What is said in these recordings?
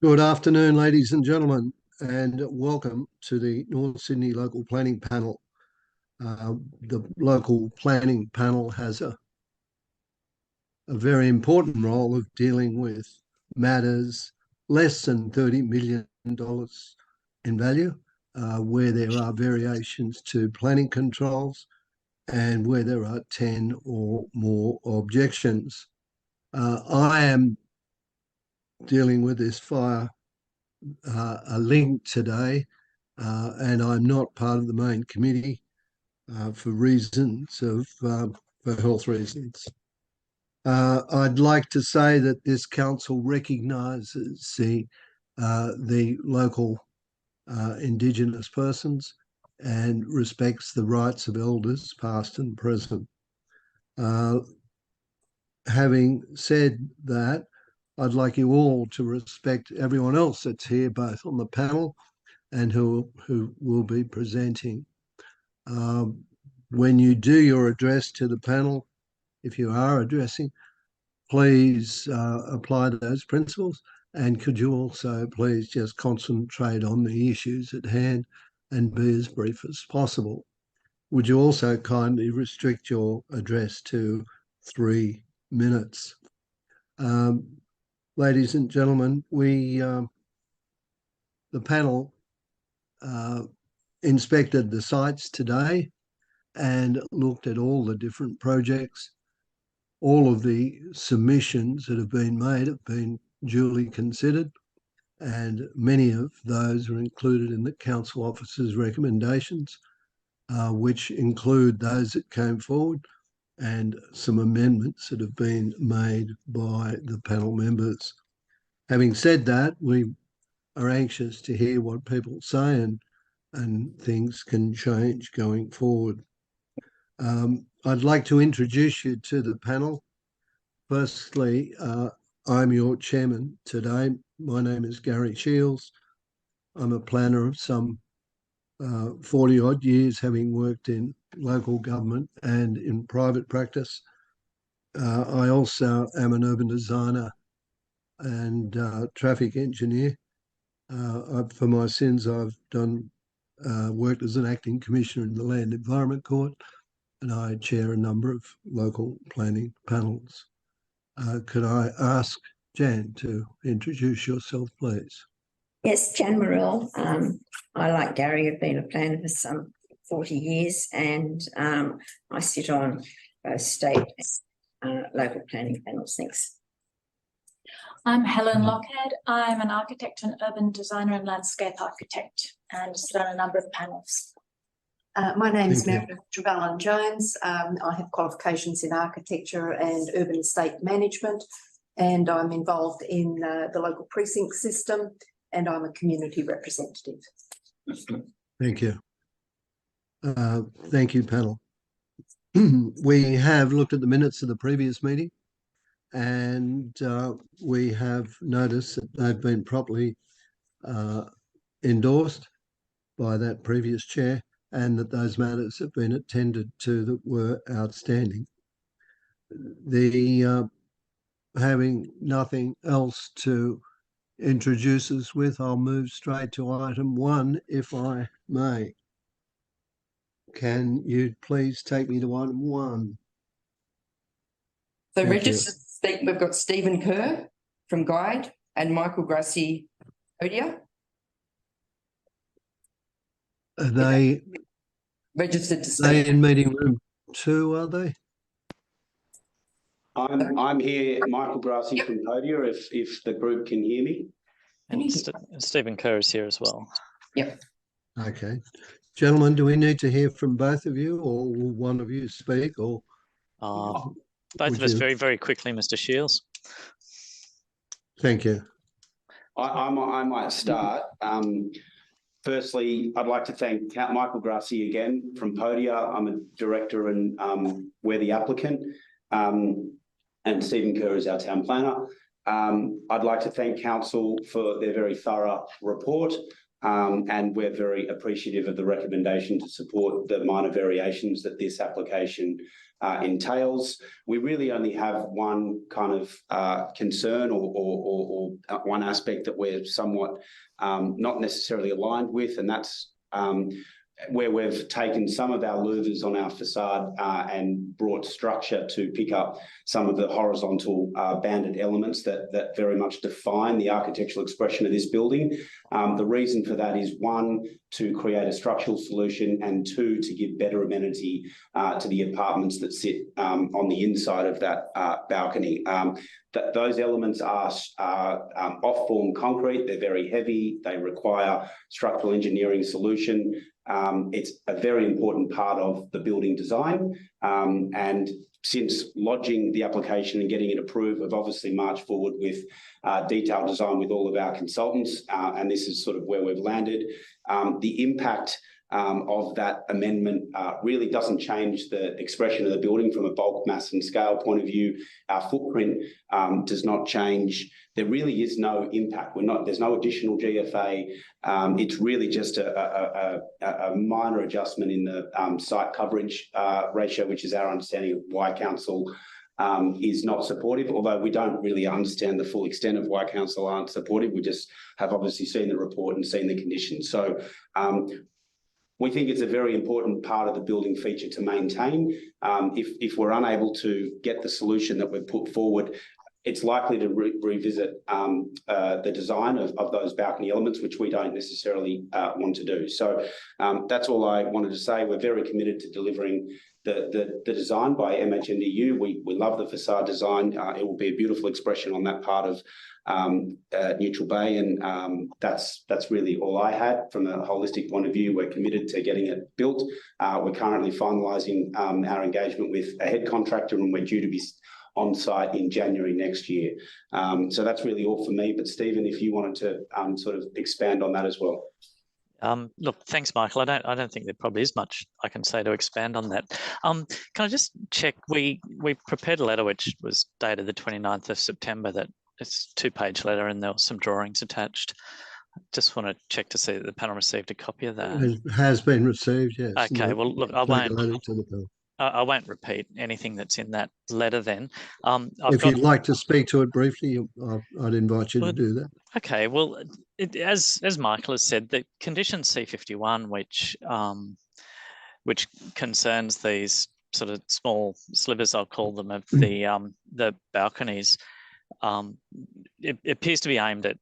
Good afternoon, ladies and gentlemen, and welcome to the North Sydney Local Planning Panel. The Local Planning Panel has a very important role of dealing with matters less than $30 million in value, where there are variations to planning controls and where there are 10 or more objections. I am dealing with this via a link today, and I'm not part of the main committee for reasons of for health reasons. I'd like to say that this council recognises the local Indigenous persons and respects the rights of elders past and present. Having said that, I'd like you all to respect everyone else that's here, both on the panel and who will be presenting. When you do your address to the panel, if you are addressing, please apply those principles. And could you also please just concentrate on the issues at hand and be as brief as possible? Would you also kindly restrict your address to 3 minutes? Ladies and gentlemen, the panel inspected the sites today and looked at all the different projects. All of the submissions that have been made have been duly considered, and many of those are included in the council officer's recommendations, which include those that came forward and some amendments that have been made by the panel members. Having said that, we are anxious to hear what people say, and things can change going forward. I'd like to introduce you to the panel. Firstly, I'm your chairman today. My name is Gary Shields. I'm a planner of some 40 odd years, having worked in local government and in private practice. I also am an urban designer and traffic engineer. For my sins, I've worked as an acting commissioner in the Land Environment Court, and I chair a number of local planning panels. Could I ask Jan to introduce yourself, please? Yes, Jan Morrell. I, like Gary, have been a planner for some 40 years, and I sit on both state and local planning panels. Thanks. I'm Helen Lockhead. I'm an architect and urban designer and landscape architect, and sit on a number of panels. My name is Meredith Trevelyan-Jones. I have qualifications in architecture and urban estate management, and I'm involved in the local precinct system, and I'm a community representative. Thank you. Thank you, panel. We have looked at the minutes of the previous meeting, and we have noticed that they've been properly endorsed by that previous chair, and that those matters have been attended to that were outstanding. Having nothing else to introduce us with, I'll move straight to item 1, if I may. Can you please take me to item 1? So registered speak, we've got Stephen Kerr from Guide and Michael Grassi Odia. Are they registered to speak? They in meeting room 2, are they? I'm here, Michael Grassi from Podia, if the group can hear me. And Stephen Kerr is here as well. Yep. Okay. Gentlemen, do we need to hear from both of you, or will one of you speak? Or both of us very, very quickly, Mr. Shields. Thank you. I might start. Firstly, I'd like to thank Michael Grassi again from Podia. I'm a director and we're the applicant. And Stephen Kerr is our town planner. I'd like to thank council for their very thorough report. And we're very appreciative of the recommendation to support the minor variations that this application entails. We really only have one kind of concern or one aspect that we're somewhat not necessarily aligned with, and that's where we've taken some of our louvers on our facade and brought structure to pick up some of the horizontal banded elements that very much define the architectural expression of this building. The reason for that is, one, to create a structural solution, and two, to give better amenity to the apartments that sit on the inside of that balcony. Those elements are off-form concrete. They're very heavy. They require structural engineering solution. It's a very important part of the building design. And since lodging the application and getting it approved, we've obviously marched forward with detailed design with all of our consultants, and this is sort of where we've landed. The impact of that amendment really doesn't change the expression of the building from a bulk, mass and scale point of view. Our footprint does not change. There really is no impact. There's no additional GFA. It's really just a minor adjustment in the site coverage ratio, which is our understanding of why council is not supportive, although we don't really understand the full extent of why council aren't supportive. We just have obviously seen the report and seen the conditions. So we think it's a very important part of the building feature to maintain. If we're unable to get the solution that we've put forward, it's likely to revisit the design of those balcony elements, which we don't necessarily want to do. So that's all I wanted to say. We're very committed to delivering the design by MHNDU. We love the facade design. It will be a beautiful expression on that part of Neutral Bay, and that's really all I had from a holistic point of view. We're committed to getting it built. We're currently finalising our engagement with a head contractor, and we're due to be on site in January next year. So that's really all for me. But Stephen, if you wanted to sort of expand on that as well. Look, thanks, Michael. I don't think there probably is much I can say to expand on that. Can I just check? We prepared a letter which was dated the 29th of September. That it's a 2-page letter, and there were some drawings attached. Just want to check to see that the panel received a copy of that. It has been received, yes. Okay. Well, look, I won't repeat anything that's in that letter then. If you'd like to speak to it briefly, I'd invite you to do that. Okay. Well, as Michael has said, the condition C51, which concerns these sort of small slivers, I'll call them, of the balconies, it appears to be aimed at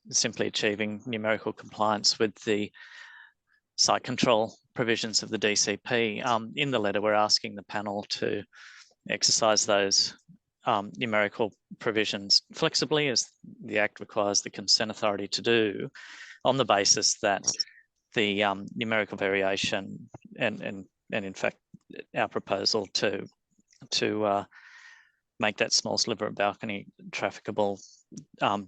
simply achieving numerical compliance with the site control provisions of the DCP. In the letter, we're asking the panel to exercise those numerical provisions flexibly, as the Act requires the consent authority to do, on the basis that the numerical variation and in fact our proposal to make that small sliver of balcony trafficable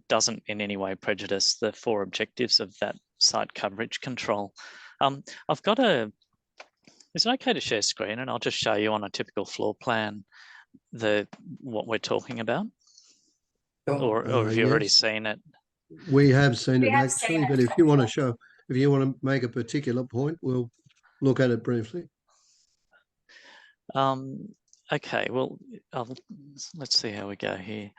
doesn't in any way prejudice the 4 objectives of that site coverage control. I've got is it okay to share screen, and I'll just show you on a typical floor plan what we're talking about? Or have you already seen it? We have seen it actually, but if you want to make a particular point, we'll look at it briefly. Okay, well, let's see how we go here.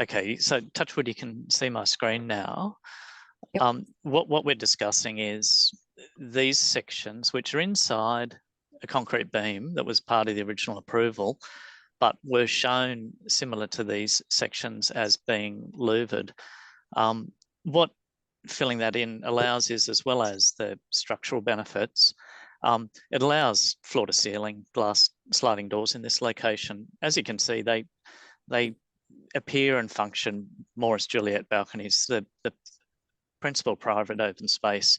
Okay, so touch wood, you can see my screen now. Yep. What we're discussing is these sections, which are inside a concrete beam that was part of the original approval, but were shown similar to these sections as being louvered. What filling that in allows is, as well as the structural benefits, it allows floor-to-ceiling glass sliding doors in this location. As you can see, they appear and function more as Juliet balconies. The principal private open space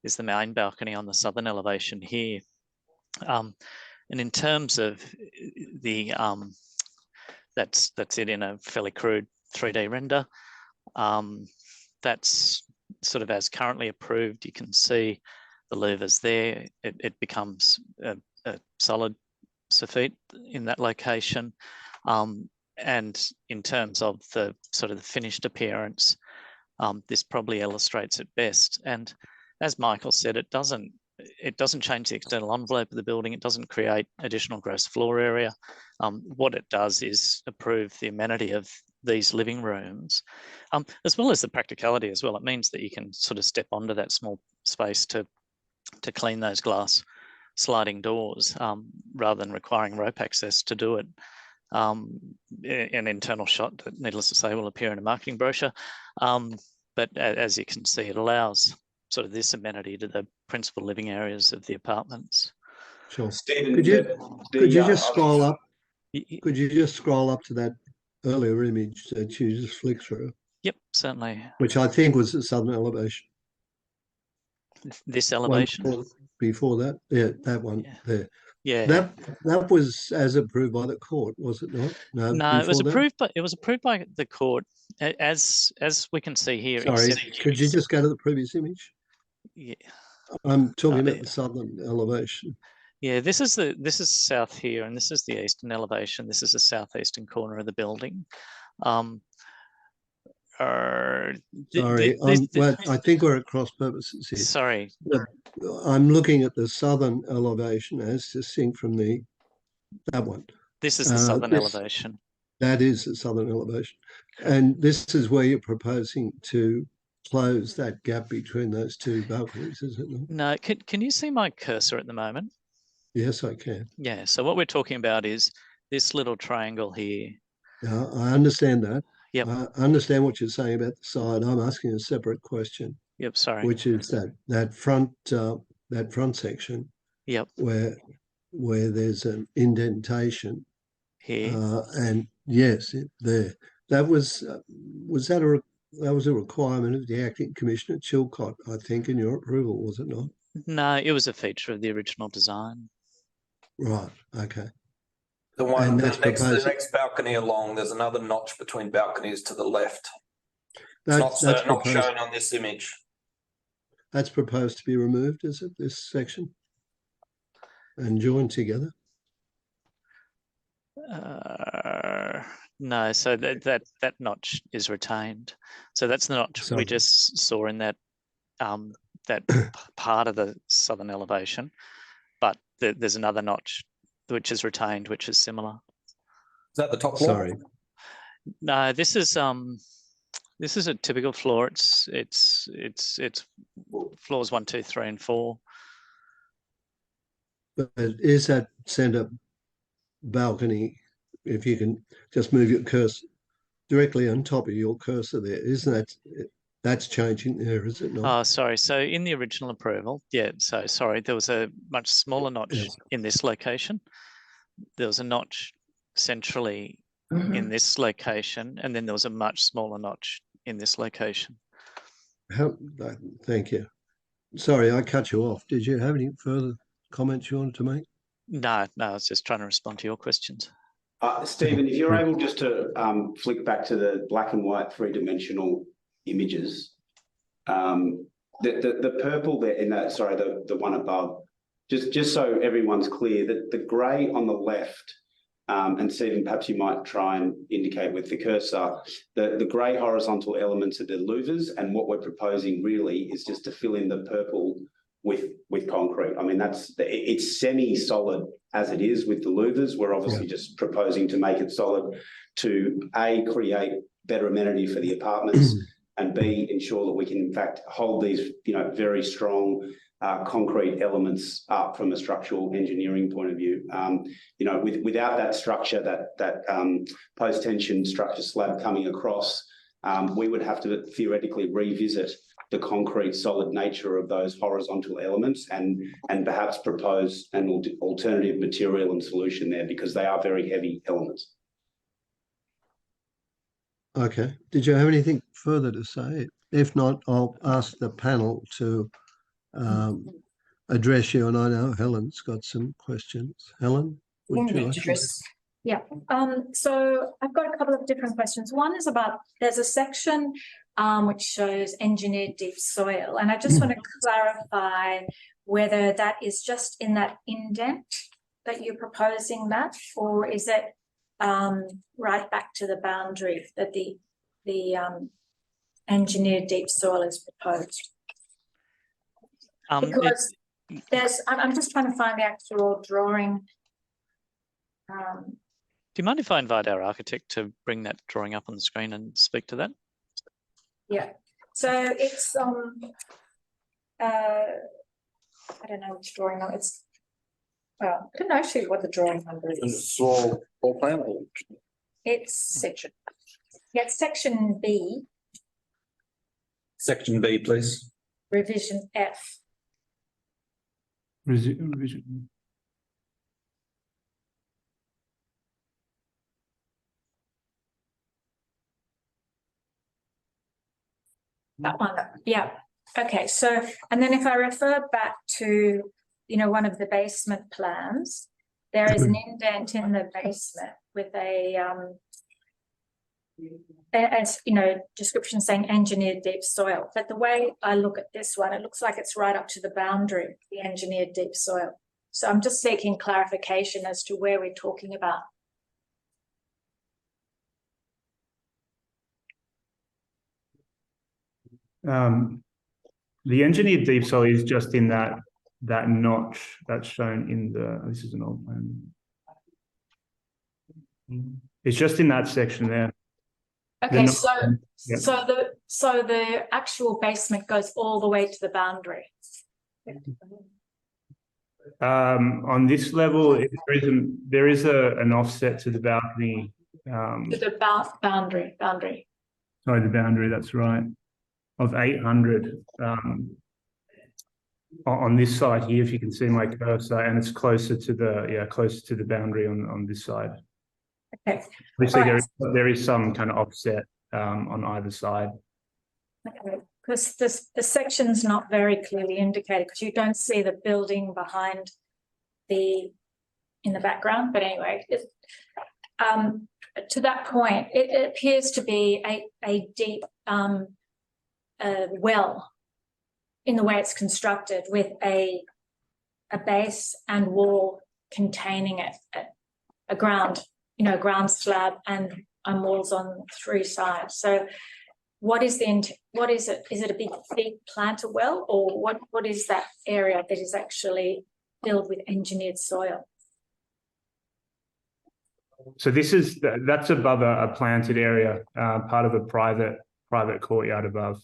is the main balcony on the southern elevation here. And in terms of the, that's it in a fairly crude 3D render. That's sort of as currently approved. You can see the louvers there. It becomes a solid soffit in that location. And in terms of the sort of the finished appearance, this probably illustrates it best. And as Michael said, it doesn't change the external envelope of the building. It doesn't create additional gross floor area. What it does is improve the amenity of these living rooms, as well as the practicality as well. It means that you can sort of step onto that small space to clean those glass sliding doors, rather than requiring rope access to do it. An internal shot that, needless to say, will appear in a marketing brochure. But as you can see, it allows sort of this amenity to the principal living areas of the apartments. Sure. Stephen, Could you just scroll up? Could you just scroll up to that earlier image that you just flicked through? Yep, certainly. Which I think was the southern elevation. This elevation? One before that? Yeah, that one there. Yeah. That was as approved by the court, was it not? No, it was approved by the court, as we can see here. Sorry, could you just go to the previous image? Yeah. I'm talking about the southern elevation. Yeah, this is south here, and this is the eastern elevation. This is the southeastern corner of the building. Sorry, I think we're at cross purposes here. Sorry. I'm looking at the southern elevation as distinct from that one. This is the southern elevation. That is the southern elevation. And this is where you're proposing to close that gap between those two balconies, is it not? No, can you see my cursor at the moment? Yes, I can. Yeah, so what we're talking about is this little triangle here. Yeah, I understand that. Yep. I understand what you're saying about the side. I'm asking a separate question. Yep, sorry. Which is that front section. Yep. Where there's an indentation. Here. And yes, there. That was a requirement of the acting commissioner Chilcott, I think, in your approval, was it not? No, it was a feature of the original design. Right. Okay. The one the next balcony along, there's another notch between balconies to the left. It's not shown on this image. That's proposed to be removed, is it, this section? And joined together? No, so that notch is retained. So that's the notch we just saw in that that part of the southern elevation, but there's another notch which is retained, which is similar. Is that the top floor? Sorry. No, this is a typical floor. It's floors 1, 2, 3, and 4. But is that centre balcony, if you can just move your cursor directly on top of your cursor there, isn't that's changing there, is it not? Oh, sorry. So in the original approval, yeah, so sorry, there was a much smaller notch in this location. There was a notch centrally in this location, and then there was a much smaller notch in this location. Thank you. Sorry, I cut you off. Did you have any further comments you wanted to make? No, I was just trying to respond to your questions. Stephen, if you're able just to flick back to the black and white three-dimensional images, the purple there in that, sorry, the one above, just so everyone's clear, that the grey on the left, and Stephen, perhaps you might try and indicate with the cursor, the grey horizontal elements are the louvers, and what we're proposing really is just to fill in the purple with concrete. I mean, it's semi-solid as it is with the louvers. We're obviously just proposing to make it solid to A, create better amenity for the apartments, and B, ensure that we can in fact hold these, very strong concrete elements up from a structural engineering point of view. Without that structure, that post-tension structure slab coming across, we would have to theoretically revisit the concrete solid nature of those horizontal elements and perhaps propose an alternative material and solution there, because they are very heavy elements. Okay. Did you have anything further to say? If not, I'll ask the panel to address you, and I know Helen's got some questions. Helen, would you like to? Yeah. So I've got a couple of different questions. One is about, there's a section which shows engineered deep soil, and I just want to clarify whether that is just in that indent that you're proposing that, or is it right back to the boundary that the engineered deep soil is proposed? Because I'm just trying to find the actual drawing. Do you mind if I invite our architect to bring that drawing up on the screen and speak to that? Yeah, so it's I don't know which drawing number it's. Well, I don't know actually what the drawing number is. Floor plan. It's section. Yeah, it's section B, Section B, please. revision F. Revision. That one, yeah. Okay, so, and then if I refer back to, you know, one of the basement plans, there is an indent in the basement with a, as you know, description saying engineered deep soil. But the way I look at this one, it looks like it's right up to the boundary, the engineered deep soil. So I'm just seeking clarification as to where we're talking about. The engineered deep soil is just in that notch that's shown in the. This is an old plan. It's just in that section there. Okay, so the actual basement goes all the way to the boundary. On this level, there is an offset to the balcony. To the boundary. Sorry, the boundary. That's right. Of 800 on this side here, if you can see my cursor, and it's closer to the boundary on this side. Okay. Obviously, there is some kind of offset on either side. Okay, because the section's not very clearly indicated because you don't see the building behind in the background. But anyway, to that point, it appears to be a deep well in the way it's constructed, with a base and wall containing it, a ground slab and walls on 3 sides. So what is it? Is it a big planter well, or what is that area that is actually filled with engineered soil? So that's above a planted area, part of a private courtyard above.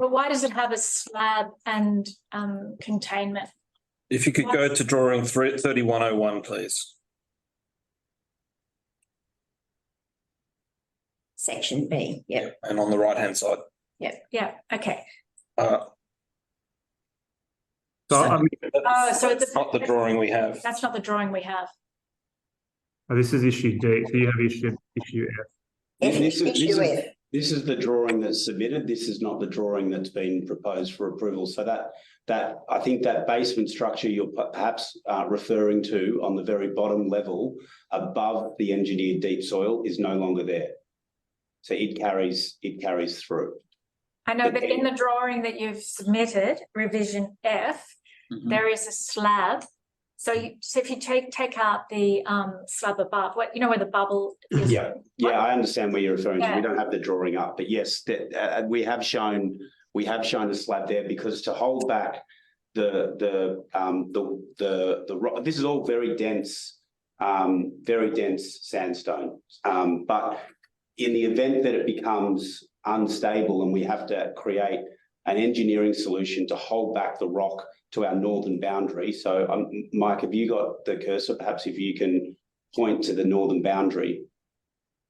But why does it have a slab and containment? If you could go to drawing 3101, please. Section B, yeah. And on the right-hand side. Yeah, okay. So it's not the drawing we have. That's not the drawing we have. This is issue D. So you have issue F. This is the drawing that's submitted. This is not the drawing that's been proposed for approval. So that I think that basement structure you're perhaps referring to on the very bottom level above the engineered deep soil is no longer there. So it carries through. I know, but in the drawing that you've submitted, revision F, there is a slab. So if you take out the slab above, where the bubble is. Yeah, I understand where you're referring to. We don't have the drawing up, but yes, we have shown a slab there because to hold back the this is all very dense sandstone. But in the event that it becomes unstable and we have to create an engineering solution to hold back the rock to our northern boundary. So, Mike, have you got the cursor? Perhaps if you can point to the northern boundary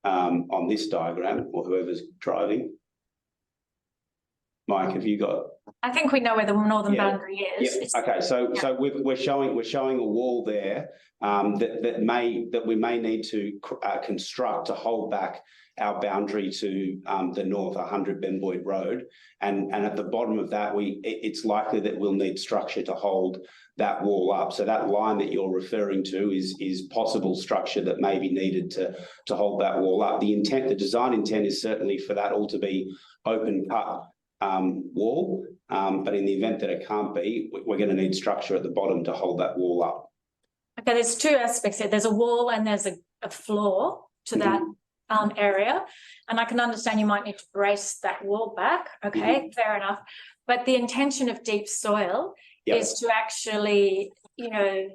on this diagram, or whoever's driving. Mike, have you got? I think we know where the northern boundary is. Yeah. Okay, so we're showing a wall there that we may need to construct to hold back our boundary to the north, 100 Benboyd Road, and at the bottom of that, it's likely that we'll need structure to hold that wall up. So that line that you're referring to is possible structure that may be needed to hold that wall up. The design intent is certainly for that all to be open cut wall, but in the event that it can't be, we're going to need structure at the bottom to hold that wall up. Okay, there's 2 aspects here. There's a wall and there's a floor to that area. And I can understand you might need to brace that wall back. Okay, fair enough. But the intention of deep soil is to actually, you know,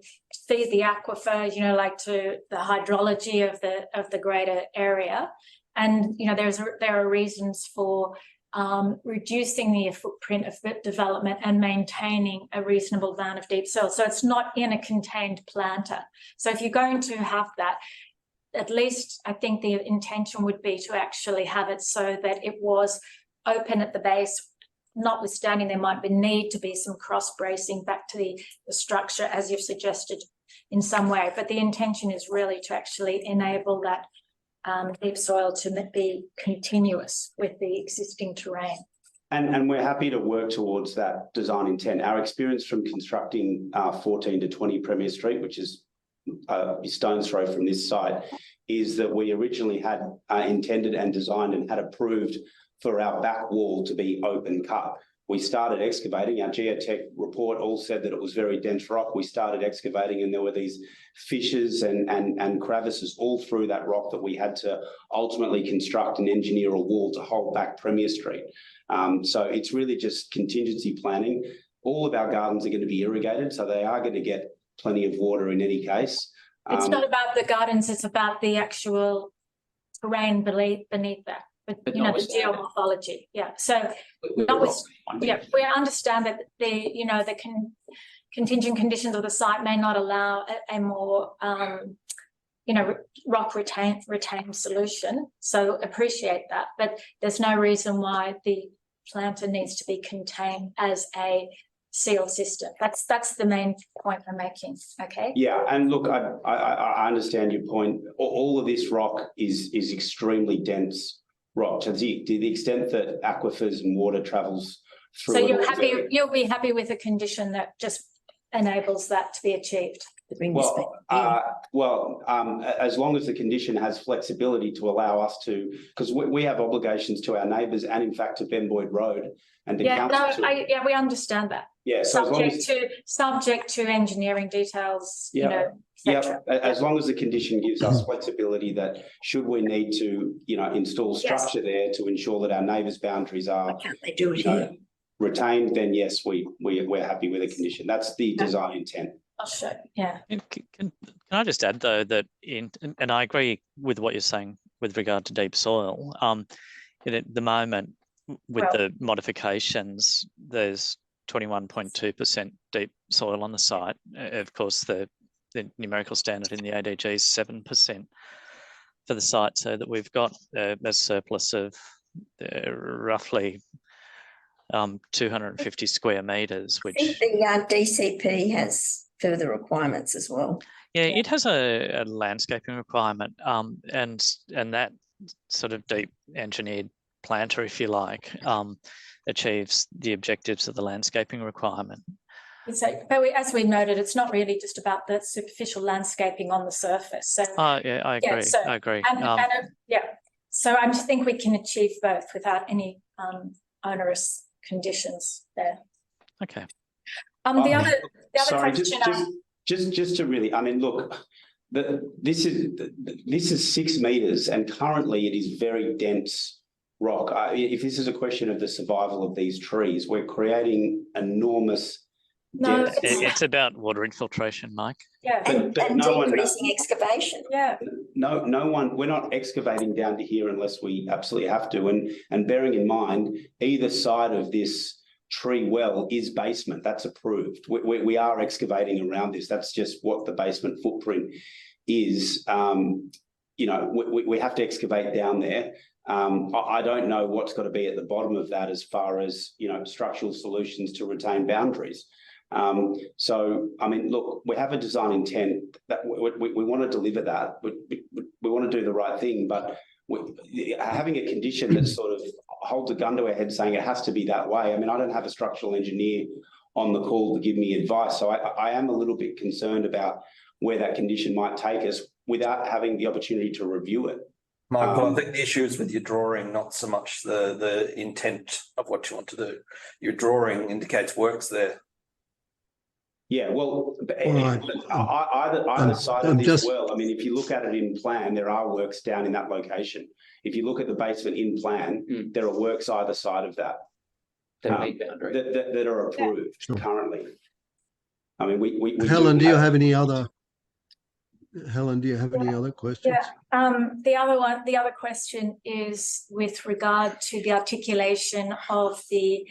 feed the aquifer, you know, like to the hydrology of the greater area. And, you know, there are reasons for reducing the footprint of development and maintaining a reasonable amount of deep soil. So it's not in a contained planter. So if you're going to have that, at least I think the intention would be to actually have it so that it was open at the base, notwithstanding there might be need to be some cross bracing back to the structure as you've suggested in some way. But the intention is really to actually enable that deep soil to be continuous with the existing terrain. And we're happy to work towards that design intent. Our experience from constructing 14 to 20 Premier Street, which is a stone's throw from this site, is that we originally had intended and designed and had approved for our back wall to be open cut. We started excavating. Our geotech report all said that it was very dense rock. We started excavating and there were these fissures and crevices all through that rock that we had to ultimately construct and engineer a wall to hold back Premier Street. So it's really just contingency planning. All of our gardens are going to be irrigated, so they are going to get plenty of water in any case. It's not about the gardens, it's about the actual terrain beneath that. But you know, the geomorphology, so we understand that the contingent conditions of the site may not allow a more rock retained solution. So appreciate that, but there's no reason why the planter needs to be contained as a seal system. That's the main point I'm making. Okay. Yeah, and look, I understand your point. All of this rock is extremely dense rock to the extent that aquifers and water travels through. So you'll be happy with a condition that just enables that to be achieved. As long as the condition has flexibility to allow us to, because we have obligations to our neighbours and in fact to Ben Boyd Road and to council. We understand that. Yeah, so subject to engineering details, as long as the condition gives us flexibility that should we need to, install structure there to ensure that our neighbours' boundaries are retained, then yes, we're happy with the condition. That's the design intent. I'll show. Yeah. Can I just add though that and I agree with what you're saying with regard to deep soil. At the moment with the modifications, there's 21.2% deep soil on the site. Of course, the numerical standard in the ADG is 7% for the site, so that we've got a surplus of roughly 250 square metres. Which I think the DCP has further requirements as well. Yeah, it has a landscaping requirement, and that sort of deep engineered planter, if you like, achieves the objectives of the landscaping requirement. So, but as we noted, it's not really just about the superficial landscaping on the surface. So, I agree. I agree. So I just think we can achieve both without any onerous conditions there. Okay. The other question. Just to really, I mean, look, this is 6 metres, and currently it is very dense rock. If this is a question of the survival of these trees, we're creating enormous. No, it's about water infiltration, Mike. Yeah, and decreasing excavation. Yeah. No one. We're not excavating down to here unless we absolutely have to. And bearing in mind, either side of this tree well is basement. That's approved. We are excavating around this. That's just what the basement footprint is. We have to excavate down there. I don't know what's got to be at the bottom of that as far as structural solutions to retain boundaries. So I mean, look, we have a design intent that we want to deliver that. We want to do the right thing, but having a condition that sort of holds a gun to our head saying it has to be that way. I mean, I don't have a structural engineer on the call to give me advice, so I am a little bit concerned about where that condition might take us without having the opportunity to review it. Michael, I think the issue is with your drawing, not so much the intent of what you want to do. Your drawing indicates work's there. Yeah, well, right. either side of this well, I mean, if you look at it in plan, there are works down in that location. If you look at the basement in plan, there are works either side of that that are approved currently. I mean, we Helen, do you have any other? Helen, do you have any other questions? Yeah. The other question is with regard to the articulation of the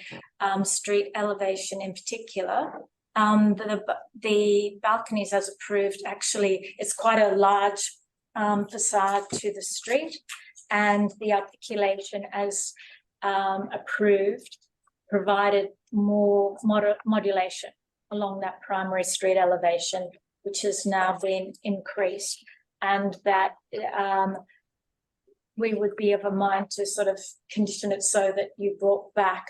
street elevation in particular. The balconies as approved, actually, it's quite a large facade to the street, and the articulation as approved provided more modulation along that primary street elevation, which has now been increased, and that we would be of a mind to sort of condition it so that you brought back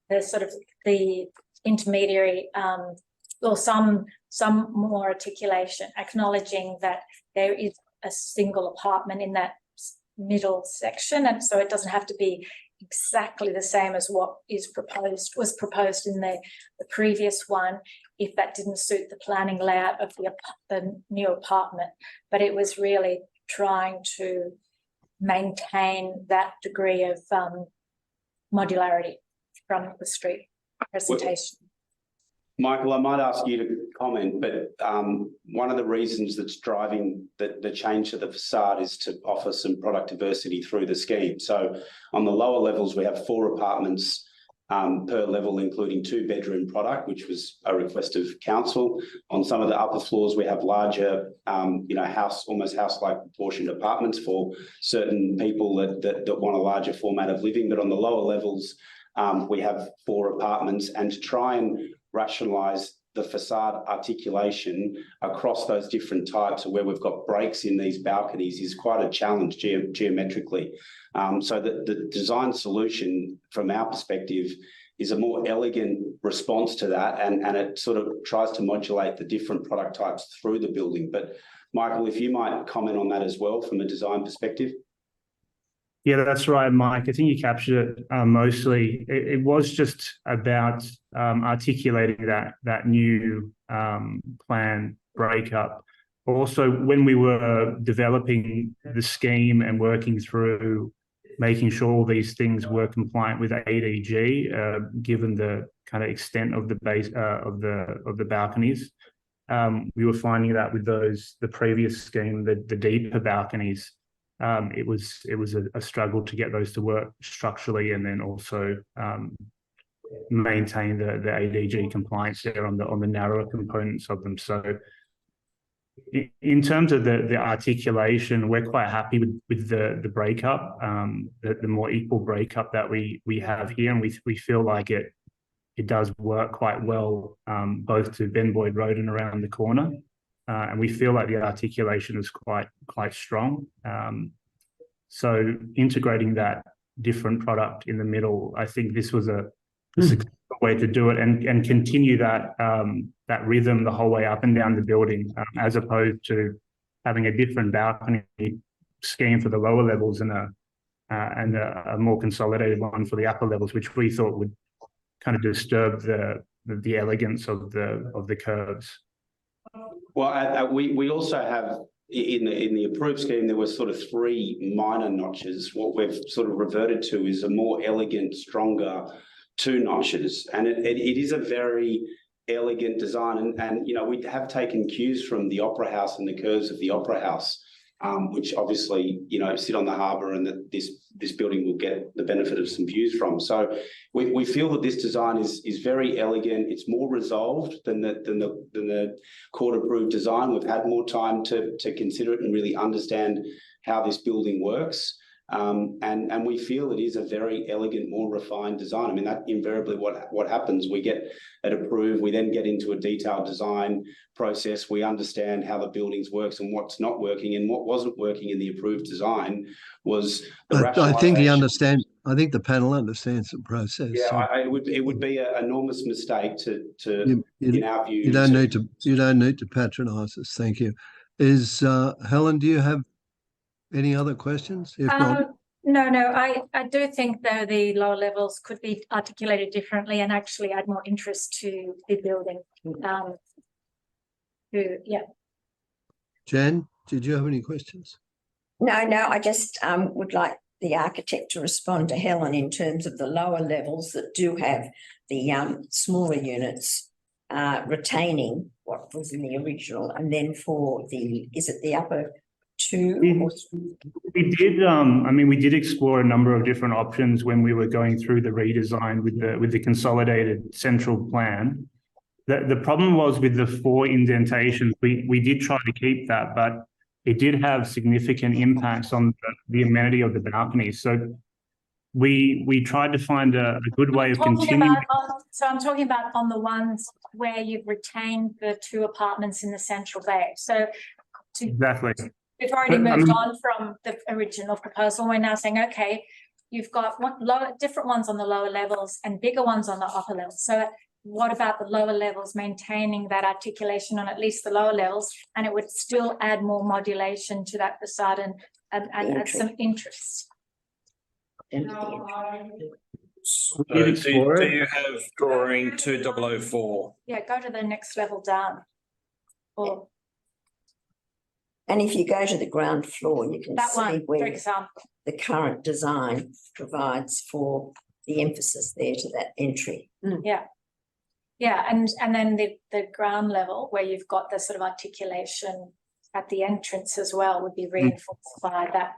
the sort of the intermediary or some more articulation, acknowledging that there is a single apartment in that middle section, and so it doesn't have to be exactly the same as what was proposed in the previous one, if that didn't suit the planning layout of the new apartment. But it was really trying to maintain that degree of modularity from the street presentation. Michael, I might ask you to comment, but one of the reasons that's driving the change to the facade is to offer some product diversity through the scheme. So on the lower levels, we have 4 apartments per level, including 2-bedroom product, which was a request of council. On some of the upper floors, we have larger, almost house-like proportioned apartments for certain people that want a larger format of living. But on the lower levels, we have 4 apartments, and to try and rationalise the facade articulation across those different types, where we've got breaks in these balconies, is quite a challenge geometrically. So the design solution, from our perspective, is a more elegant response to that, and it sort of tries to modulate the different product types through the building. But Michael, if you might comment on that as well from a design perspective. Yeah, that's right, Mike. I think you captured it mostly. It was just about articulating that new plan breakup. Also, when we were developing the scheme and working through making sure all these things were compliant with ADG, given the kind of extent of the base of the balconies, we were finding that with the previous scheme, the deeper balconies, it was a struggle to get those to work structurally, and then also maintain the ADG compliance there on the narrower components of them. So in terms of the articulation, we're quite happy with the breakup, the more equal breakup that we have here, and we feel like it does work quite well, both to Ben Boyd Road and around the corner. And we feel like the articulation is quite strong. So integrating that different product in the middle, I think this was a successful way to do it, and continue that rhythm the whole way up and down the building, as opposed to having a different balcony scheme for the lower levels and a more consolidated one for the upper levels, which we thought would kind of disturb the elegance of the curves. Well, we also have in the approved scheme, there were sort of 3 minor notches. What we've sort of reverted to is a more elegant, stronger 2 notches, and it is a very elegant design. And we have taken cues from the Opera House and the curves of the Opera House, which obviously sit on the harbour, and that this building will get the benefit of some views from. So we feel that this design is very elegant. It's more resolved than the court approved design. We've had more time to consider it and really understand how this building works. And we feel it is a very elegant, more refined design. I mean, that invariably what happens, we get it approved, we then get into a detailed design process, we understand how the buildings works and what's not working, and what wasn't working in the approved design was the rationalisation. I think the panel understands the process. Yeah, so it would be an enormous mistake to in our view. You don't need to patronise us. Thank you. Helen, do you have any other questions? If not, no. I do think though the lower levels could be articulated differently and actually add more interest to the building. Yeah. Jan, did you have any questions? No, I just would like the architect to respond to Helen in terms of the lower levels that do have the smaller units retaining what was in the original, and then for is it the upper two? We did. We did explore a number of different options when we were going through the redesign with the consolidated central plan. The problem was with the 4 indentations. We did try to keep that, but it did have significant impacts on the amenity of the balconies. So we tried to find a good way of continuing. I'm talking about on the ones where you've retained the 2 apartments in the central bay. So exactly. We've already moved on from the original proposal. We're now saying, okay, you've got different ones on the lower levels and bigger ones on the upper levels. So what about the lower levels, maintaining that articulation on at least the lower levels, and it would still add more modulation to that facade and add some interest. Do you have drawing 2004? Yeah, go to the next level down. And if you go to the ground floor, you can that see one, where for example, the current design provides for the emphasis there to that entry. Yeah, and then the ground level where you've got the sort of articulation at the entrance as well would be reinforced by that.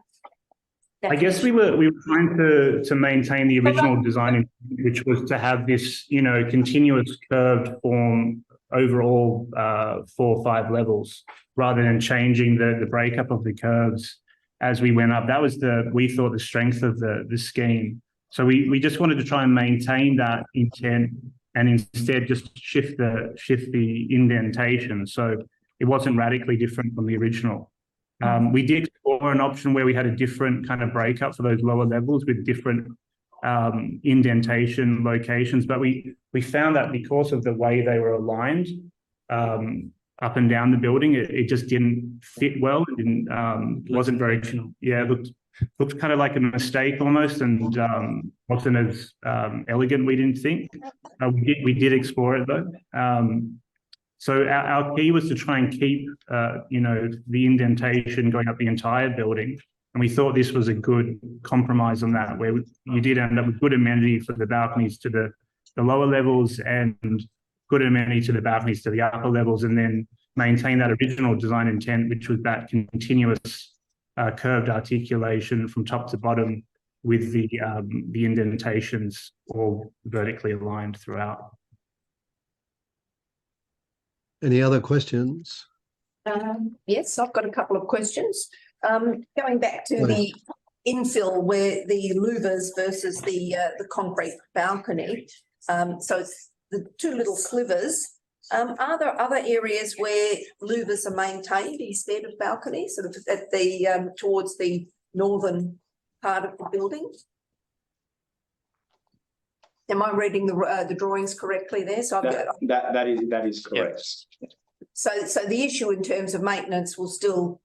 I guess we were trying to maintain the original design, which was to have this, continuous curved form over all 4 or 5 levels, rather than changing the breakup of the curves as we went up. That was we thought the strength of the scheme. So we just wanted to try and maintain that intent, and instead just shift the indentation. So it wasn't radically different from the original. We did explore an option where we had a different kind of breakup for those lower levels with different indentation locations, but we found that because of the way they were aligned up and down the building, it just didn't fit well. It didn't wasn't very looked kind of like a mistake almost, and wasn't as elegant, we didn't think. We did explore it though. So our key was to try and keep, the indentation going up the entire building. And we thought this was a good compromise on that, where you did end up with good amenity for the balconies to the lower levels and good amenity to the balconies to the upper levels, and then maintain that original design intent, which was that continuous curved articulation from top to bottom with the indentations all vertically aligned throughout. Any other questions? Yes, I've got a couple of questions. Going back to the infill, where the louvers versus the concrete balcony. So it's the 2 little slivers. Are there other areas where louvers are maintained instead of balconies, sort of at the towards the northern part of the building? Am I reading the drawings correctly there? So that is correct. So the issue in terms of maintenance will still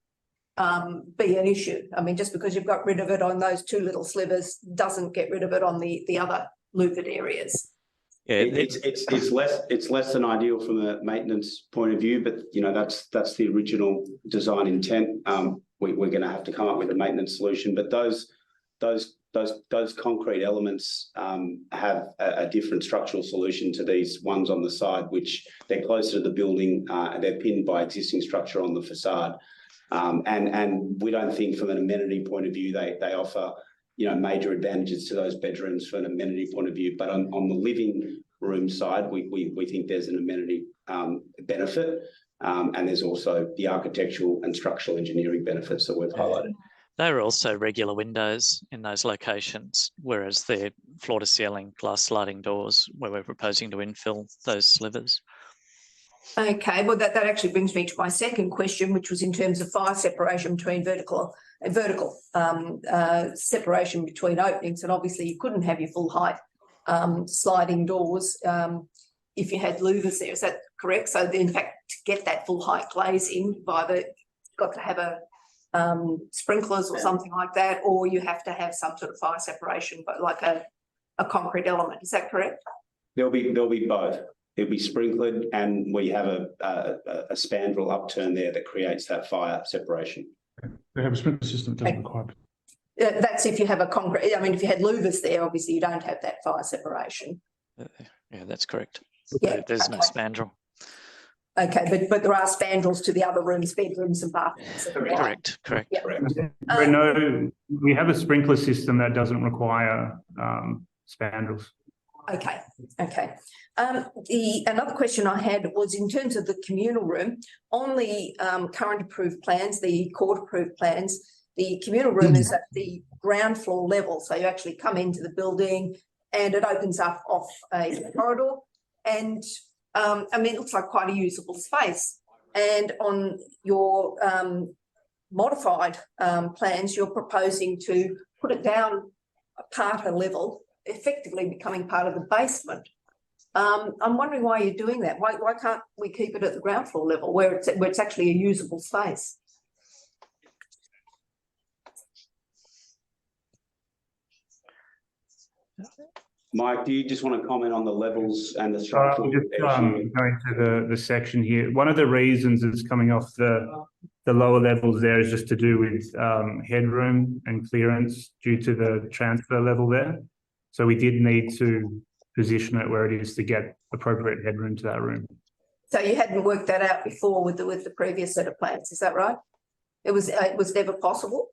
be an issue. I mean, just because you've got rid of it on those 2 little slivers doesn't get rid of it on the other louvered areas. Yeah, it's less than ideal from a maintenance point of view, but that's the original design intent. We're going to have to come up with a maintenance solution, but those concrete elements have a different structural solution to these ones on the side, which they're closer to the building. They're pinned by existing structure on the facade, and we don't think from an amenity point of view they offer major advantages to those bedrooms from an amenity point of view. But on the living room side, we think there's an amenity benefit, and there's also the architectural and structural engineering benefits that we've highlighted. There are also regular windows in those locations, whereas they're floor-to-ceiling glass sliding doors where we're proposing to infill those slivers. Okay, well, that actually brings me to my second question, which was in terms of fire separation between vertical separation between openings. And obviously you couldn't have your full height sliding doors if you had louvers there. Is that correct? So in fact, to get that full height glazing, you've got to have a sprinklers or something like that, or you have to have some sort of fire separation, but like a concrete element. Is that correct? There'll be both. It'll be sprinkled, and we have a spandrel upturn there that creates that fire separation. They have a sprinkler system that doesn't require. That's if you have a concrete, I mean, if you had louvers there, obviously you don't have that fire separation. Yeah, that's correct. Yeah, There's no spandrel. Okay, but there are spandrels to the other rooms, bedrooms and bathrooms. Correct. Yeah. We have a sprinkler system that doesn't require spandrels. Okay. Another question I had was in terms of the communal room, on the current approved plans, the court approved plans, the communal room is at the ground floor level. So you actually come into the building and it opens up off a corridor. And I mean, it looks like quite a usable space. And on your modified plans, you're proposing to put it down a level, effectively becoming part of the basement. I'm wondering why you're doing that. Why can't we keep it at the ground floor level where it's actually a usable space? Mike, do you just want to comment on the levels and the structural? Just going to the section here. One of the reasons it's coming off the lower levels there is just to do with headroom and clearance due to the transfer level there. So we did need to position it where it is to get appropriate headroom to that room. So you hadn't worked that out before with the previous set of plans, is that right? It was never possible?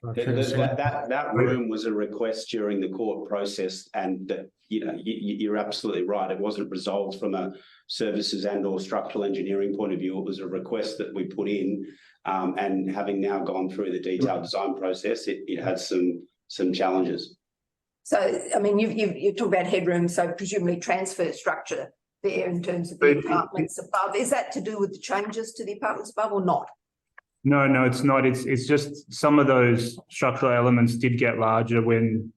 That room was a request during the court process, and you're absolutely right. It wasn't resolved from a services and/or structural engineering point of view. It was a request that we put in, and having now gone through the detailed design process, it had some challenges. So, I mean, you talk about headroom, so presumably transfer structure there in terms of the apartments above. Is that to do with the changes to the apartments above or not? No, it's not. It's just some of those structural elements did get larger when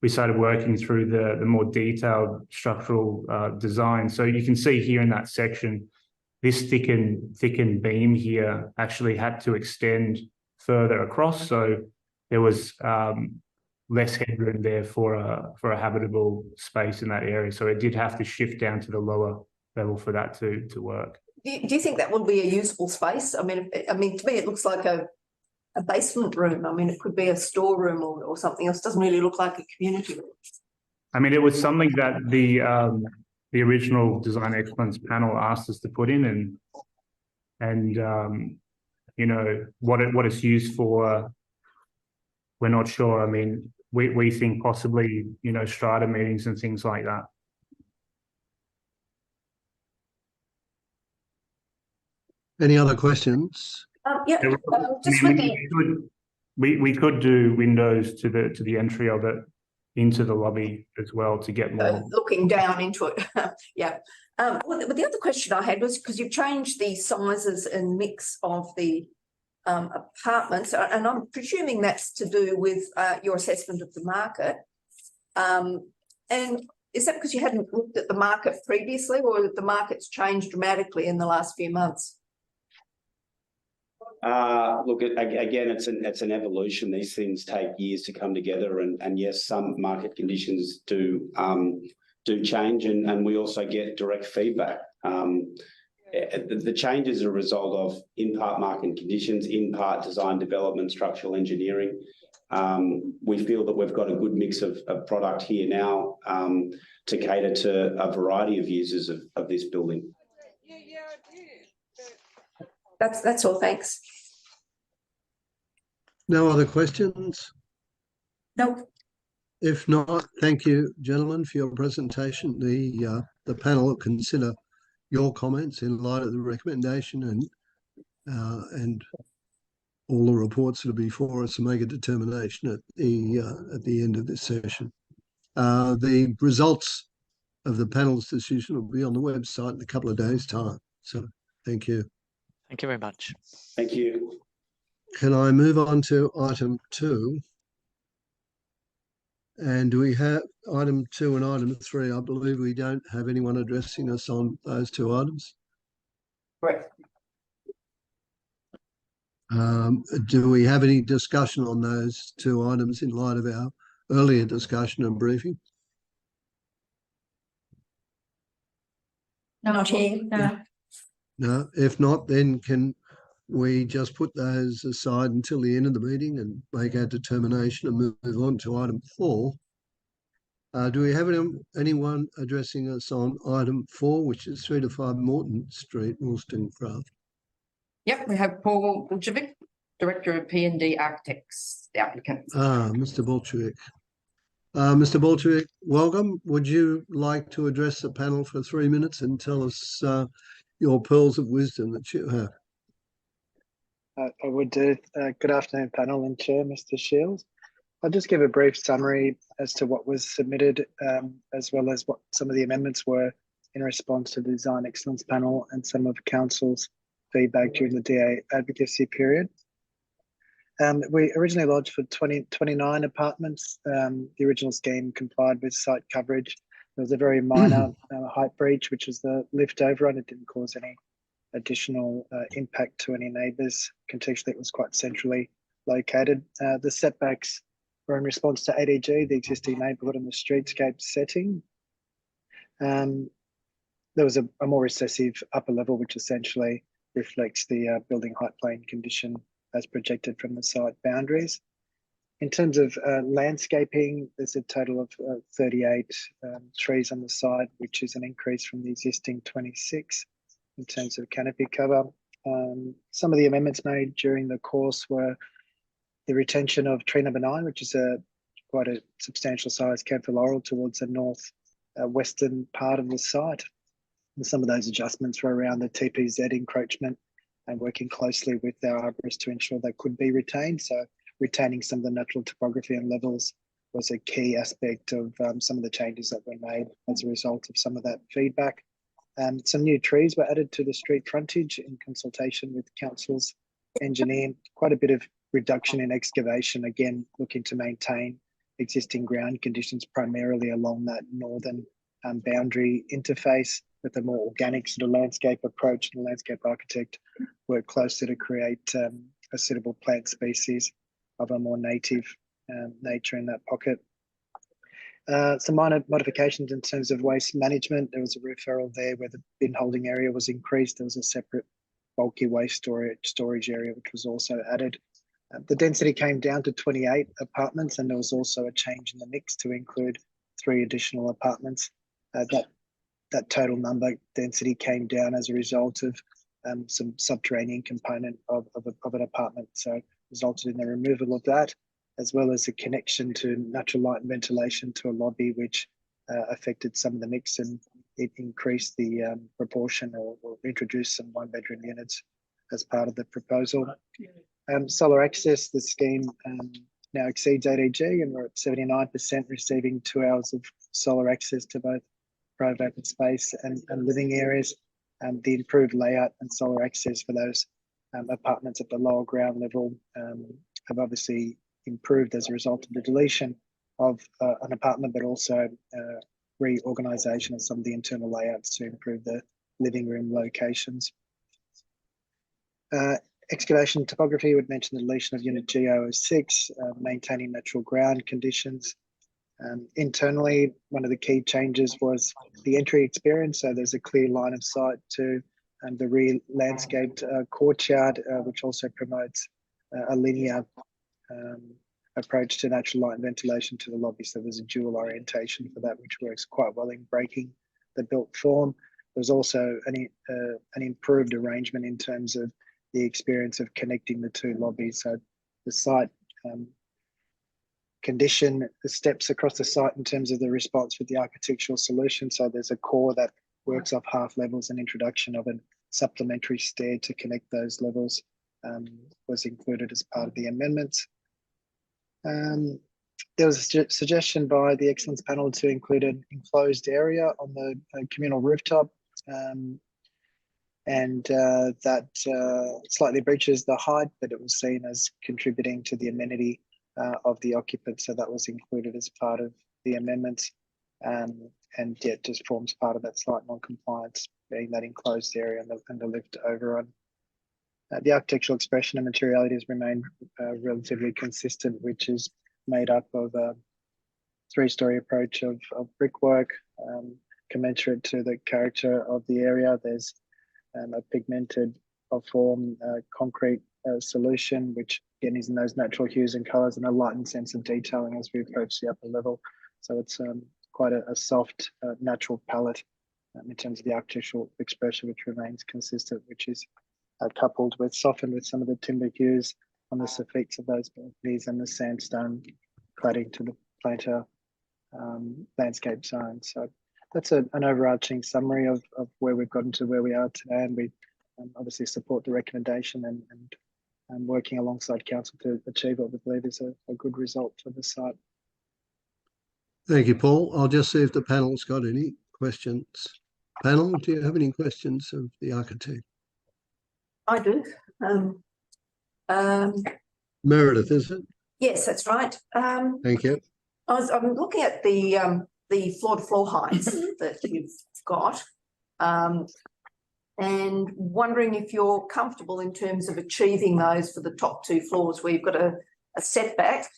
we started working through the more detailed structural design. So you can see here in that section, this thickened beam here actually had to extend further across. So there was less headroom there for a habitable space in that area. So it did have to shift down to the lower level for that to work. Do you think that will be a useful space? I mean, to me, it looks like a basement room. I mean, it could be a storeroom or something else. It doesn't really look like a community room. I mean, it was something that the original design excellence panel asked us to put in, and you know what it's used for. We're not sure. I mean, we think possibly strata meetings and things like that. Any other questions? We could do windows to the entry of it into the lobby as well to get more looking down into it. Yeah. But the other question I had was because you've changed the sizes and mix of the apartments, and I'm presuming that's to do with your assessment of the market. And is that because you hadn't looked at the market previously, or the market's changed dramatically in the last few months? Look, again, it's an evolution. These things take years to come together, and yes, some market conditions do change, and we also get direct feedback. The changes are a result of in part market conditions, in part design development, structural engineering. We feel that we've got a good mix of product here now to cater to a variety of users of this building. That's all. Thanks. No other questions? No. If not, thank you, gentlemen, for your presentation. The panel will consider your comments in light of the recommendation and all the reports that are before us to make a determination at the end of this session. The results of the panel's decision will be on the website in a couple of days' time. So thank you. Thank you very much. Thank you. Can I move on to item 2? And do we have item 2 and item 3? I believe we don't have anyone addressing us on those 2 items. Correct. Do we have any discussion on those 2 items in light of our earlier discussion and briefing? Not here. No. No, if not, then can we just put those aside until the end of the meeting and make our determination and move on to item 4? Do we have anyone addressing us on item 4, which is 3 to 5 Morton Street, Wollstonecraft? Yep, we have Paul Buljevic, Director of P&D Architects, the applicant. Mr. Bolchevik. Mr. Bolchevik, welcome. Would you like to address the panel for 3 minutes and tell us your pearls of wisdom that you have? I would do. Good afternoon, panel and chair, Mr. Shields. I'll just give a brief summary as to what was submitted, as well as what some of the amendments were in response to the Design Excellence panel and some of Council's feedback during the DA advocacy period. We originally lodged for 29 apartments. The original scheme complied with site coverage. There was a very minor height breach, which was the lift overrun. It didn't cause any additional impact to any neighbours. Contextually, it was quite centrally located. The setbacks were in response to ADG, the existing neighbourhood and the streetscape setting. There was a more recessive upper level, which essentially reflects the building height plane condition as projected from the site boundaries. In terms of landscaping, there's a total of 38 trees on the site, which is an increase from the existing 26 in terms of canopy cover. Some of the amendments made during the course were the retention of tree number 9, which is quite a substantial size camphor laurel towards the north western part of the site. And some of those adjustments were around the TPZ encroachment and working closely with our arborists to ensure they could be retained. So retaining some of the natural topography and levels was a key aspect of some of the changes that were made as a result of some of that feedback. Some new trees were added to the street frontage in consultation with Council's engineer. Quite a bit of reduction in excavation, again, looking to maintain existing ground conditions primarily along that northern boundary interface with a more organic sort of landscape approach. And the landscape architect worked closer to create a suitable plant species of a more native nature in that pocket. Some minor modifications in terms of waste management. There was a referral there where the bin holding area was increased. There was a separate bulky waste storage area, which was also added. The density came down to 28 apartments, and there was also a change in the mix to include 3 additional apartments. That total number density came down as a result of some subterranean component of an apartment. So resulted in the removal of that, as well as a connection to natural light and ventilation to a lobby, which affected some of the mix, and it increased the proportion or introduced some 1-bedroom units as part of the proposal. Solar access, the scheme now exceeds ADG, and we're at 79% receiving 2 hours of solar access to both private open space and living areas. The improved layout and solar access for those apartments at the lower ground level have obviously improved as a result of the deletion of an apartment, but also reorganisation of some of the internal layouts to improve the living room locations. Excavation topography would mention the deletion of unit G006, maintaining natural ground conditions. Internally, one of the key changes was the entry experience. So there's a clear line of sight to the re-landscaped courtyard, which also promotes a linear approach to natural light and ventilation to the lobby. So there's a dual orientation for that, which works quite well in breaking the built form. There's also an improved arrangement in terms of the experience of connecting the 2 lobbies. So the site condition, the steps across the site in terms of the response with the architectural solution. So there's a core that works off half levels, and introduction of a supplementary stair to connect those levels was included as part of the amendments. There was a suggestion by the Excellence panel to include an enclosed area on the communal rooftop, and that slightly breaches the height, but it was seen as contributing to the amenity of the occupant. So that was included as part of the amendments, and yet just forms part of that slight non-compliance, being that enclosed area and the lift overrun. The architectural expression and materiality has remained relatively consistent, which is made up of a 3-story approach of brickwork, commensurate to the character of the area. There's a pigmented or form concrete solution, which again is in those natural hues and colours, and a lightened sense of detailing as we approach the upper level. So it's quite a soft, natural palette in terms of the architectural expression, which remains consistent, which is coupled with softened with some of the timber hues on the soffits of those balconies and the sandstone cladding to the planter landscape zone. So that's an overarching summary of where we've gotten to where we are today, and we obviously support the recommendation and working alongside council to achieve what we believe is a good result for the site. Thank you, Paul. I'll just see if the panel's got any questions. Panel, do you have any questions of the architect? I do. Meredith, is it? Yes, that's right. Thank you. I'm looking at the floor-to-floor heights that you've got, and wondering if you're comfortable in terms of achieving those for the top 2 floors, where you've got a setback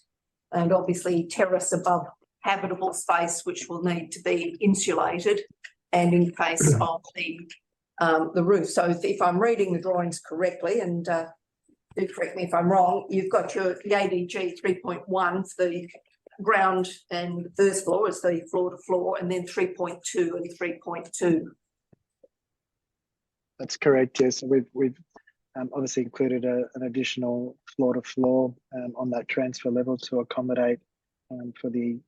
and obviously terrace above habitable space, which will need to be insulated, and in case of the roof. So if I'm reading the drawings correctly, and do correct me if I'm wrong, you've got the ADG 3.1 for the ground and first floor as the floor-to-floor, and then 3.2 and 3.2. That's correct, yes. So we've obviously included an additional floor-to-floor on that transfer level to accommodate for the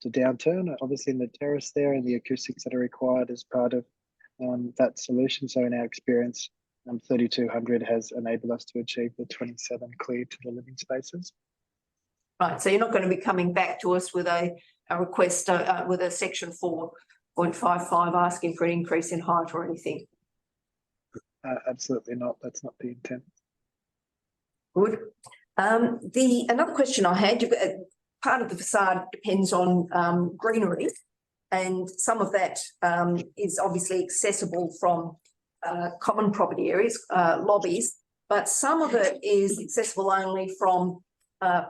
downturn, obviously in the terrace there, and the acoustics that are required as part of that solution. So in our experience, 3200 has enabled us to achieve the 27 clear to the living spaces. Right, so you're not going to be coming back to us with a request with a section 4.55 asking for an increase in height or anything? Absolutely not. That's not the intent. Good. Another question I had, part of the facade depends on greenery, and some of that is obviously accessible from common property areas, lobbies, but some of it is accessible only from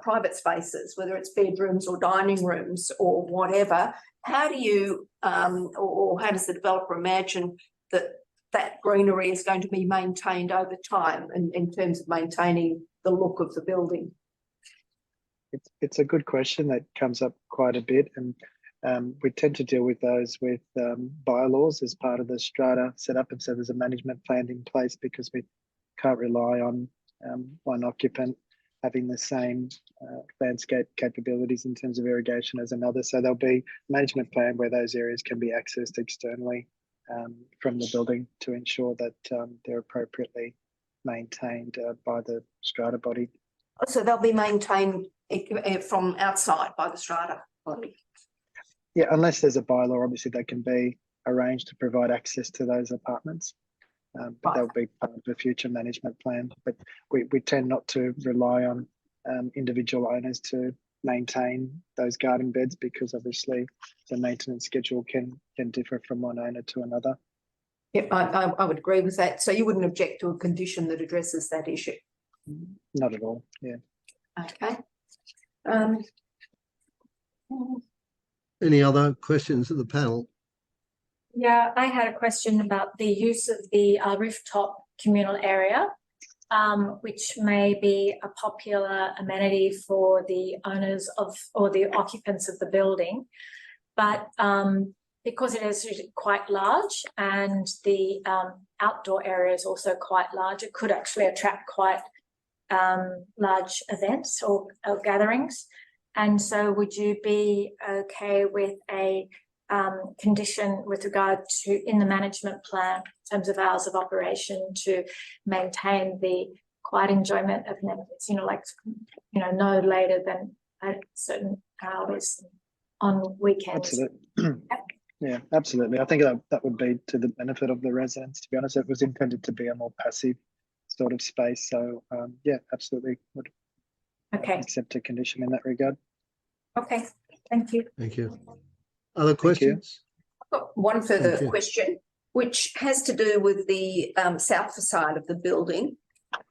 private spaces, whether it's bedrooms or dining rooms or whatever. How do you, or how does the developer imagine that greenery is going to be maintained over time in terms of maintaining the look of the building? It's a good question that comes up quite a bit, and we tend to deal with those with bylaws as part of the strata setup, and so there's a management plan in place because we can't rely on one occupant having the same landscape capabilities in terms of irrigation as another. So there'll be a management plan where those areas can be accessed externally from the building to ensure that they're appropriately maintained by the strata body. So they'll be maintained from outside by the strata body? Yeah, unless there's a bylaw, obviously they can be arranged to provide access to those apartments. But that will be part of the future management plan. But we tend not to rely on individual owners to maintain those garden beds, because obviously the maintenance schedule can differ from one owner to another. Yep, I would agree with that. So you wouldn't object to a condition that addresses that issue? Not at all, yeah. Okay. Any other questions of the panel? Yeah, I had a question about the use of the rooftop communal area, which may be a popular amenity for the owners of or the occupants of the building. But because it is quite large and the outdoor area is also quite large, it could actually attract quite large events or gatherings. And so would you be okay with a condition with regard to in the management plan in terms of hours of operation to maintain the quiet enjoyment of neighbours, no later than at certain hours on weekends? Absolutely. Yeah, absolutely. I think that would be to the benefit of the residents. To be honest, it was intended to be a more passive sort of space. So yeah, absolutely would accept a condition in that regard. Okay, thank you. Thank you. Other questions? I've got one further question, which has to do with the south facade of the building,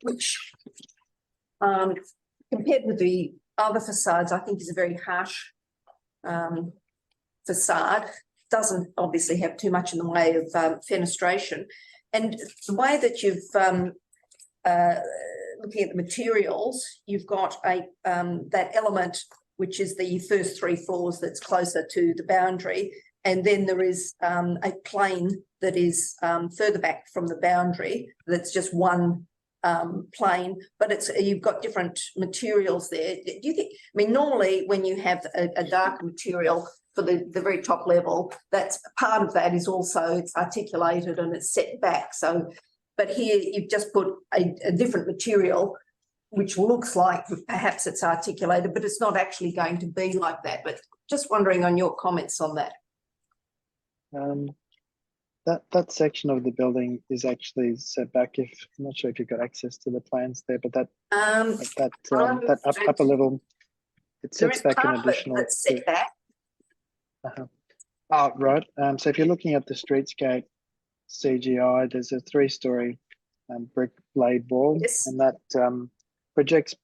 which compared with the other facades, I think is a very harsh facade. doesn't obviously have too much in the way of fenestration. And the way that you've looking at the materials, you've got a that element which is the first 3 floors that's closer to the boundary, and then there is a plane that is further back from the boundary. That's just one plane, but you've got different materials there. Do you think? I mean, normally when you have a darker material for the very top level, that's part of that is also it's articulated and it's set back. So, but here you've just put a different material, which looks like perhaps it's articulated, but it's not actually going to be like that. But just wondering on your comments on that. That section of the building is actually set back. I'm not sure if you've got access to the plans there, but that upper level, it sets back an additional. That's set back. Oh, right. So if you're looking at the streetscape CGI, there's a 3-story brick laid wall, yes, and that projects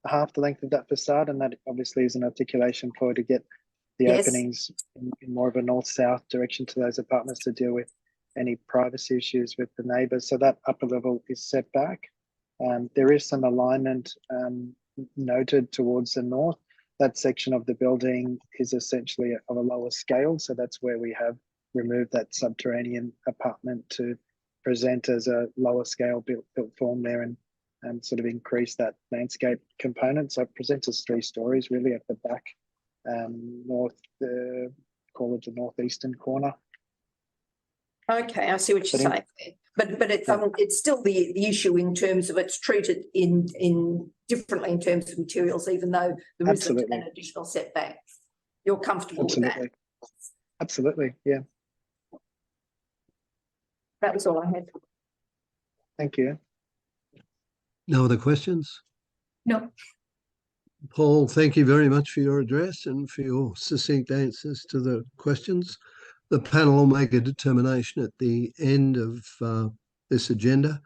half the length of that facade, and that obviously is an articulation ploy to get the yes, openings in more of a north-south direction to those apartments to deal with any privacy issues with the neighbours. So that upper level is set back. There is some alignment noted towards the north. That section of the building is essentially of a lower scale, so that's where we have removed that subterranean apartment to present as a lower scale built form there, and sort of increase that landscape component. So it presents as 3 stories really at the back, call it the northeastern corner. Okay, I see what you're saying. But it's still the issue in terms of it's treated in differently in terms of materials, even though there isn't an additional setback. You're comfortable with that? Absolutely, yeah. That was all I had. Thank you. No other questions? No. Paul, thank you very much for your address and for your succinct answers to the questions. The panel will make a determination at the end of this agenda,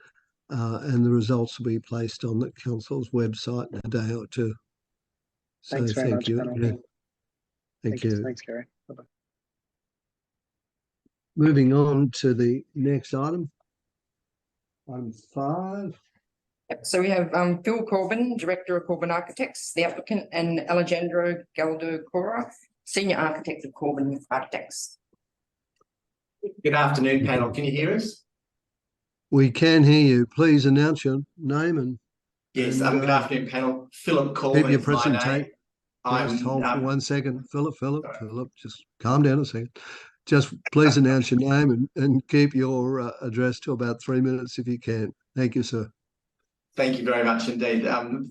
and the results will be placed on the council's website in a day or two. So thanks very much, you. panel. Yeah. Thank you. Thanks, Gary. Bye-bye. Moving on to the next item. Item 5. So we have Phil Corbin, Director of Corbin Architects, the applicant, and Alejandro Galdocora, Senior Architect of Corbin Architects. Good afternoon, panel. Can you hear us? We can hear you. Please announce your name and. Yes, good afternoon, panel. Philip Corbin. Keep your presentation. I'm hold for 1 second. Philip, just calm down a second. Just please announce your name and keep your address to about 3 minutes if you can. Thank you, sir. Thank you very much indeed.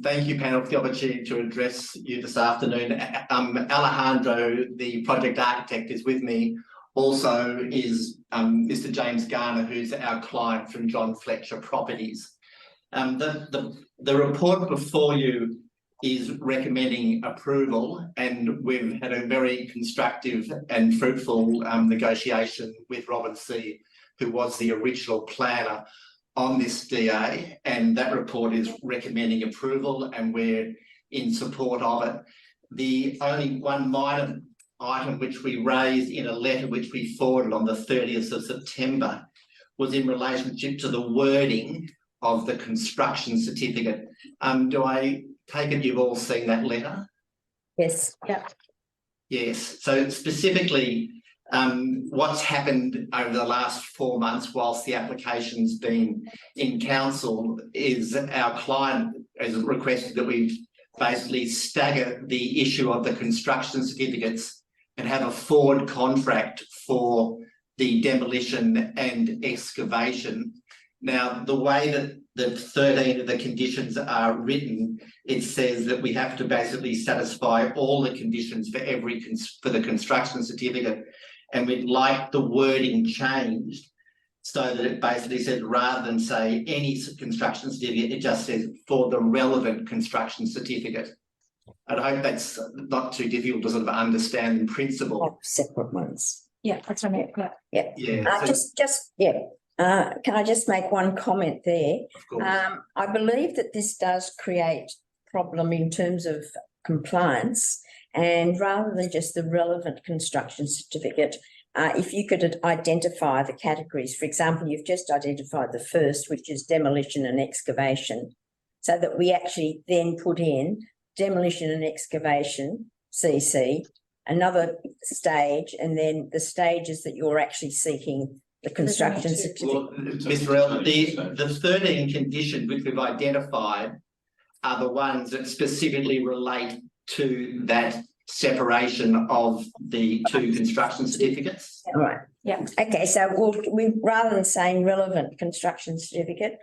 Thank you, panel, for the opportunity to address you this afternoon. Alejandro, the project architect, is with me. Also is Mr. James Garner, who's our client from John Fletcher Properties. The report before you is recommending approval, and we've had a very constructive and fruitful negotiation with Robin C., who was the original planner on this DA, and that report is recommending approval, and we're in support of it. The only one minor item which we raised in a letter which we forwarded on the 30th of September was in relationship to the wording of the construction certificate. Do I take it you've all seen that letter? Yes. Yeah. Yes. So specifically, what's happened over the last 4 months whilst the application's been in council is our client has requested that we basically stagger the issue of the construction certificates and have a forward contract for the demolition and excavation. Now, the way that the 13 of the conditions are written, it says that we have to basically satisfy all the conditions for the construction certificate. And we'd like the wording changed so that it basically says, rather than say any construction certificate, it just says for the relevant construction certificate. And I hope that's not too difficult to sort of understand in principle. Oh, separate ones. Yeah, that's what I meant. Yeah. Yeah. Can I just make one comment there? Of course. I believe that this does create problem in terms of compliance, and rather than just the relevant construction certificate, if you could identify the categories. For example, you've just identified the first, which is demolition and excavation, so that we actually then put in demolition and excavation, CC, another stage, and then the stages that you're actually seeking the construction certificate. Well, Ms. Rell, the 13 conditions which we've identified are the ones that specifically relate to that separation of the two construction certificates. All right. Yeah. Okay, so we rather than saying relevant construction certificate,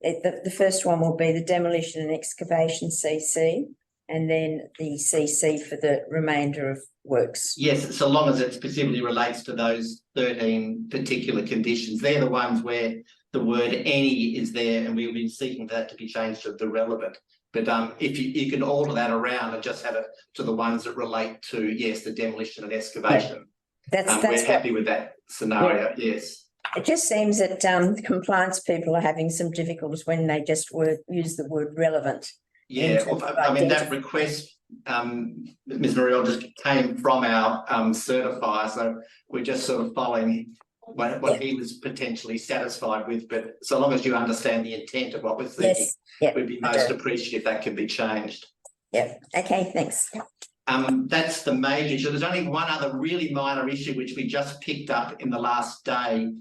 the first one will be the demolition and excavation CC, and then the CC for the remainder of works. Yes, so long as it specifically relates to those 13 particular conditions. They're the ones where the word any is there, and we've been seeking that to be changed to the relevant. But if you can alter that around and just have it to the ones that relate to, yes, the demolition and excavation. That's we're happy with that scenario, yes. It just seems that compliance people are having some difficulties when they just use the word relevant. Yeah, I mean, that request, Ms. Muriel, just came from our certifier, so we're just sort of following what he was potentially satisfied with. But so long as you understand the intent of what we're seeking, we'd be most appreciative if that can be changed. Yeah, okay, thanks. That's the major issue. There's only one other really minor issue which we just picked up in the last day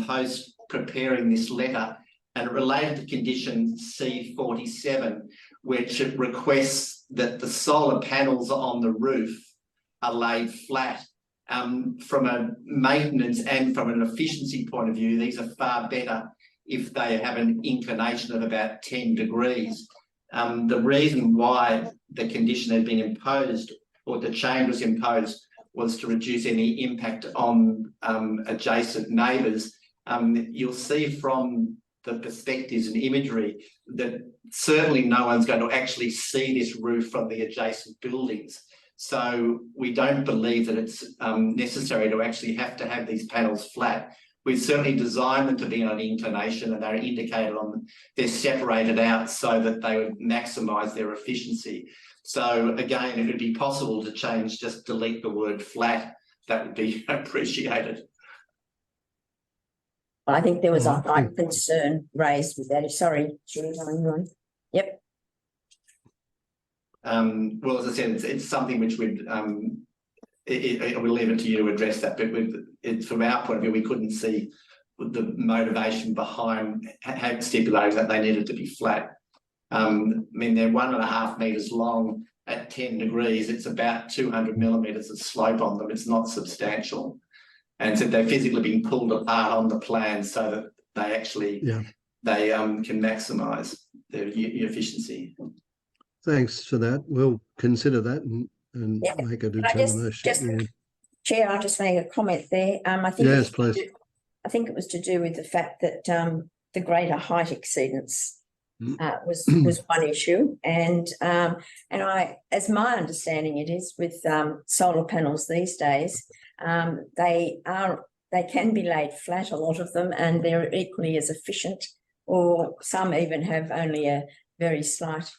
post preparing this letter, and it related to condition C47, which requests that the solar panels on the roof are laid flat. From a maintenance and from an efficiency point of view, these are far better if they have an inclination of about 10 degrees. The reason why the condition had been imposed, or the change was imposed, was to reduce any impact on adjacent neighbours. You'll see from the perspectives and imagery that certainly no one's going to actually see this roof from the adjacent buildings. So we don't believe that it's necessary to actually have to have these panels flat. We've certainly designed them to be on an inclination, and they're indicated on, they're separated out so that they would maximise their efficiency. So again, if it'd be possible to change, just delete the word flat, that would be appreciated. I think there was a high concern raised with that. Sorry, Julie, going on. Yep. Well, as I said, it's something which we'd we'll leave it to you to address that, but from our point of view, we couldn't see the motivation behind stipulating that they needed to be flat. I mean, they're 1.5 metres long at 10 degrees. It's about 200 millimetres of slope on them. It's not substantial. And so they're physically being pulled apart on the plan so that they actually they can maximise their efficiency. Thanks for that. We'll consider that and make a determination. Chair, I'll just make a comment there. I think yes, please. I think it was to do with the fact that the greater height exceedance was one issue, and I, as my understanding it is with solar panels these days, they can be laid flat, a lot of them, and they're equally as efficient, or some even have only a very slight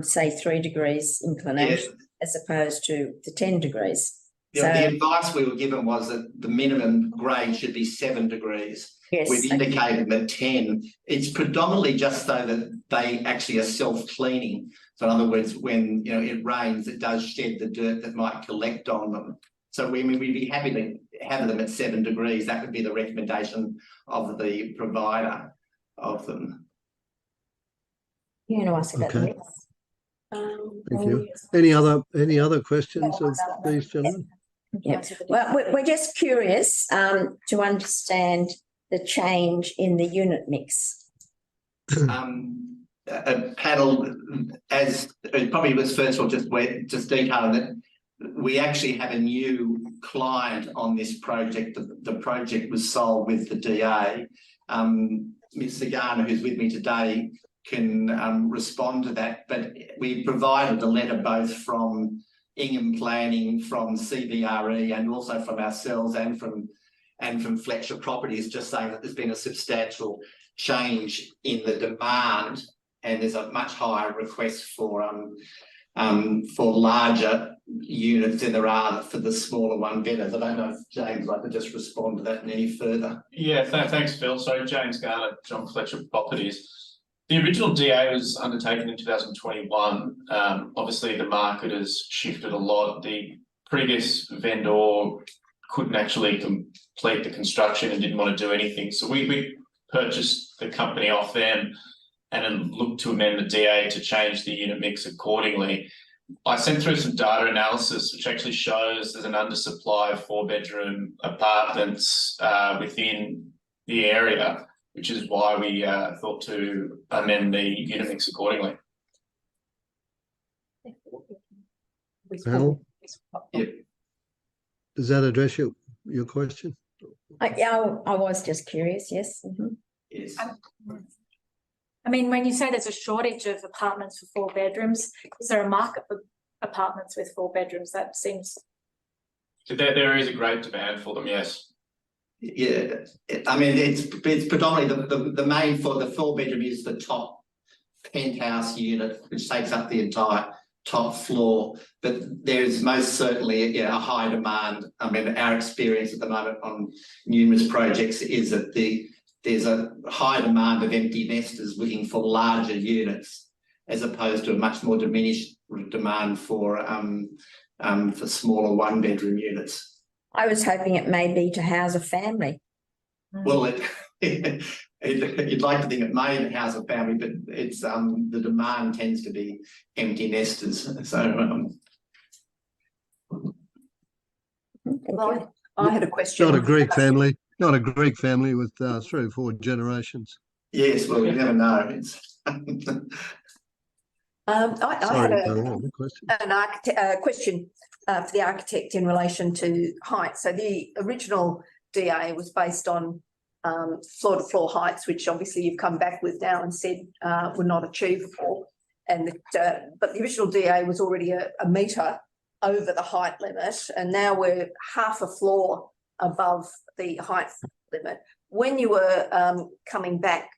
say 3 degrees inclination as opposed to the 10 degrees. So, the advice we were given was that the minimum grade should be 7 degrees. Yes, we've indicated that 10. It's predominantly just so that they actually are self-cleaning. So in other words, when it rains, it does shed the dirt that might collect on them. So we'd be happy to have them at 7 degrees. That would be the recommendation of the provider of them. You know, I said that. Thank you. Any other questions of these gentlemen? Yeah. Well, we're just curious to understand the change in the unit mix. A panel, as it probably was first of all, just detailing that we actually have a new client on this project. The project was sold with the DA. Ms. Sagana, who's with me today, can respond to that, but we provided a letter both from Ingham Planning, from CBRE, and also from ourselves and from Fletcher Properties, just saying that there's been a substantial change in the demand, and there's a much higher request for for larger units than there are for the smaller one bedders. I don't know if James would like to just respond to that any further. Yeah, thanks, Phil. So James Garner, John Fletcher Properties. The original DA was undertaken in 2021. Obviously, the market has shifted a lot. The previous vendor couldn't actually complete the construction and didn't want to do anything. So we purchased the company off them and then looked to amend the DA to change the unit mix accordingly. I sent through some data analysis, which actually shows there's an undersupply of 4-bedroom apartments within the area, which is why we thought to amend the unit mix accordingly. Panel? Yep. Does that address your question? Yeah, I was just curious, yes. Yes. I mean, when you say there's a shortage of apartments for 4 bedrooms, is there a market for apartments with 4 bedrooms? That seems... There is a great demand for them, yes. Yeah, I mean, it's predominantly the main for the 4-bedroom is the top penthouse unit, which takes up the entire top floor. But there is most certainly a high demand. I mean, our experience at the moment on numerous projects is that there's a high demand of empty nesters looking for larger units, as opposed to a much more diminished demand for smaller 1-bedroom units. I was hoping it may be to house a family. Well, you'd like to think it may house a family, but it's the demand tends to be empty nesters. So Well, I had a question. Not a Greek family. Not a Greek family with 3 or 4 generations. yes, well, you never know. It's I had a question. question for the architect in relation to height. So the original DA was based on floor-to-floor heights, which obviously you've come back with now and said were not achievable. And but the original DA was already a metre over the height limit, and now we're half a floor above the height limit. When you were coming back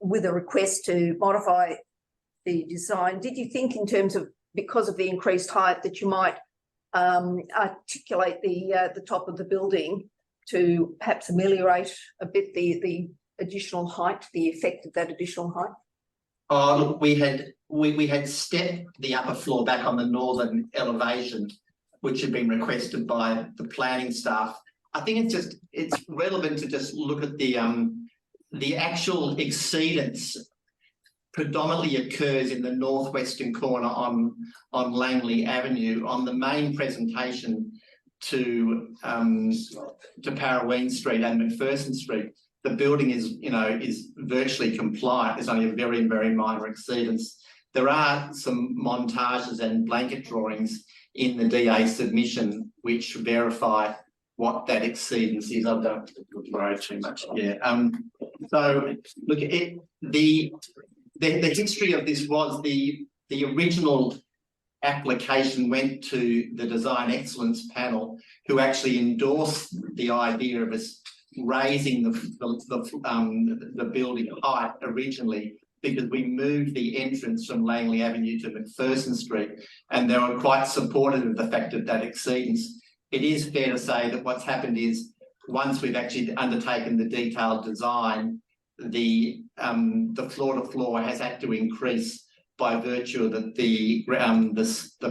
with a request to modify the design, did you think in terms of, because of the increased height, that you might articulate the top of the building to perhaps ameliorate a bit the additional height, the effect of that additional height? Oh, look, we had stepped the upper floor back on the northern elevation, which had been requested by the planning staff. I think it's relevant to just look at the actual exceedance predominantly occurs in the northwestern corner on Langley Avenue. On the main presentation to Parraween Street and McPherson Street, the building is virtually compliant. There's only a very, very minor exceedance. There are some montages and blanket drawings in the DA submission which verify what that exceedance is. I don't worry too much. Yeah. So look, the history of this was the original application went to the Design Excellence Panel, who actually endorsed the idea of us raising the building height originally, because we moved the entrance from Langley Avenue to McPherson Street, and they were quite supportive of the fact of that exceedance. It is fair to say that what's happened is, once we've actually undertaken the detailed design, the floor to floor has had to increase by virtue that the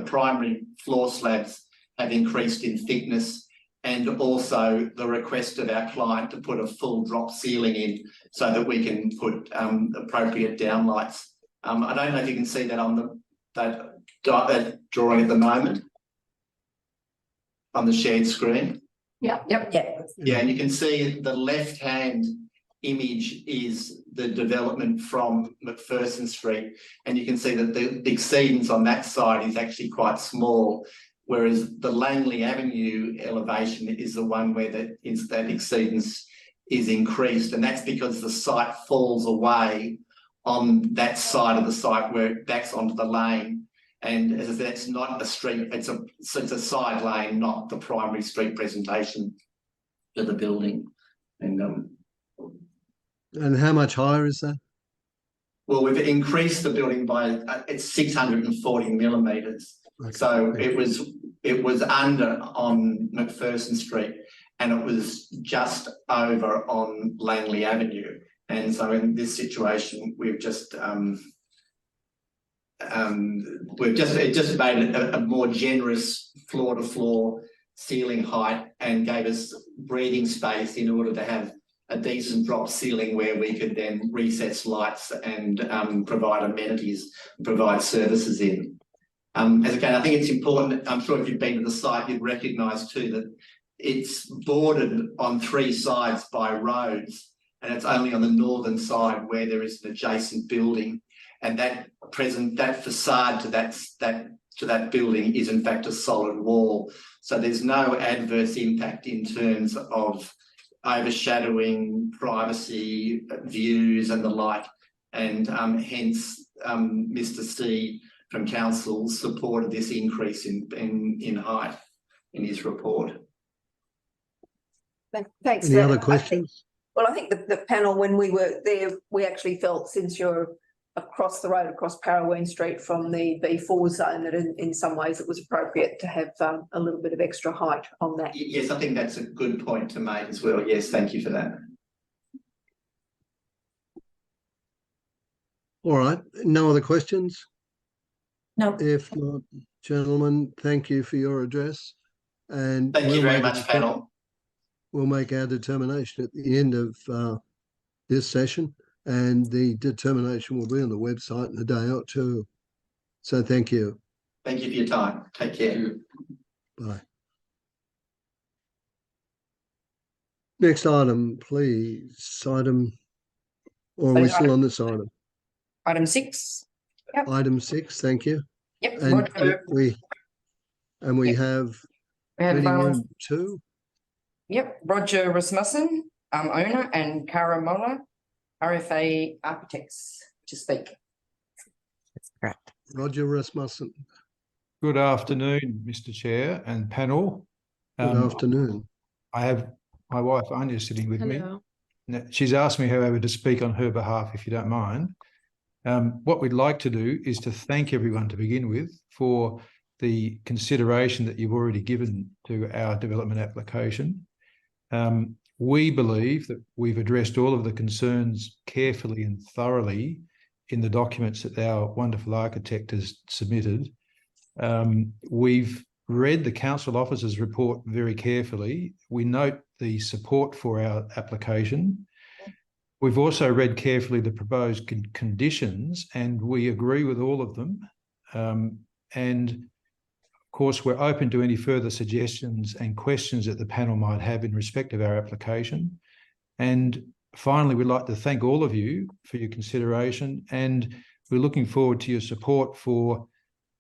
primary floor slabs have increased in thickness, and also the request of our client to put a full drop ceiling in so that we can put appropriate downlights. I don't know if you can see that on that drawing at the moment on the shared screen. Yeah. Yeah, and you can see the left-hand image is the development from McPherson Street, and you can see that the exceedance on that side is actually quite small, whereas the Langley Avenue elevation is the one where that exceedance is increased, and that's because the site falls away on that side of the site where it backs onto the lane. And as I said, it's not a street, it's a side lane, not the primary street presentation of the building. And how much higher is that? Well, we've increased the building by it's 640 millimetres. Okay. So it was under on McPherson Street, and it was just over on Langley Avenue. And so in this situation, we've just it just made a more generous floor to floor ceiling height and gave us breathing space in order to have a decent drop ceiling where we could then recess lights and provide amenities, provide services in. As again, I think it's important, I'm sure if you've been to the site, you'd recognise too that it's bordered on 3 sides by roads, and it's only on the northern side where there is an adjacent building, and that facade to that building is in fact a solid wall. So there's no adverse impact in terms of overshadowing, privacy, views and the like. And hence Mr. C from Council supported this increase in height in his report. Thanks. Any other questions? I think the panel, when we were there, we actually felt, since you're across the road, across Parraween Street from the B4 zone, that in some ways it was appropriate to have a little bit of extra height on that. Yes, I think that's a good point to make as well. Yes, thank you for that. All right, no other questions? No. If not, gentlemen, thank you for your address. And thank you very much, panel. We'll make our determination at the end of this session, and the determination will be on the website in a day or two. So thank you. Thank you for your time. Take care. Bye. Next item, please. Or are we still on this item? Item 6. Yep. Item 6, thank you. Yep. And we have meeting room 2. Yep. Roger Rasmussen, owner, and Cara Moller, RFA Architects, to speak. That's correct. Roger Rasmussen. Good afternoon, Mr. Chair and panel. Good afternoon. I have my wife Anya sitting with Hello. me. She's asked me, however, to speak on her behalf, if you don't mind. What we'd like to do is to thank everyone to begin with for the consideration that you've already given to our development application. We believe that we've addressed all of the concerns carefully and thoroughly in the documents that our wonderful architect has submitted. We've read the council officer's report very carefully. We note the support for our application. We've also read carefully the proposed conditions, and we agree with all of them. And of course, we're open to any further suggestions and questions that the panel might have in respect of our application. And finally, we'd like to thank all of you for your consideration, and we're looking forward to your support for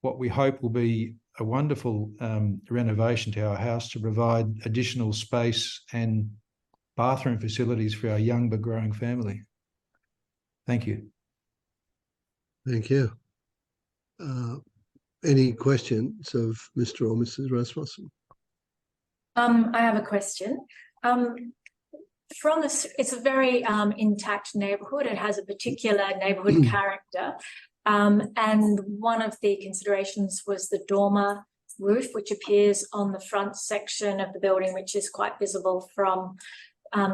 what we hope will be a wonderful renovation to our house to provide additional space and bathroom facilities for our young but growing family. Thank you. Thank you. Any questions of Mr. or Mrs. Rasmussen? I have a question. From this, it's a very intact neighbourhood. It has a particular neighbourhood character. And one of the considerations was the dormer roof, which appears on the front section of the building, which is quite visible from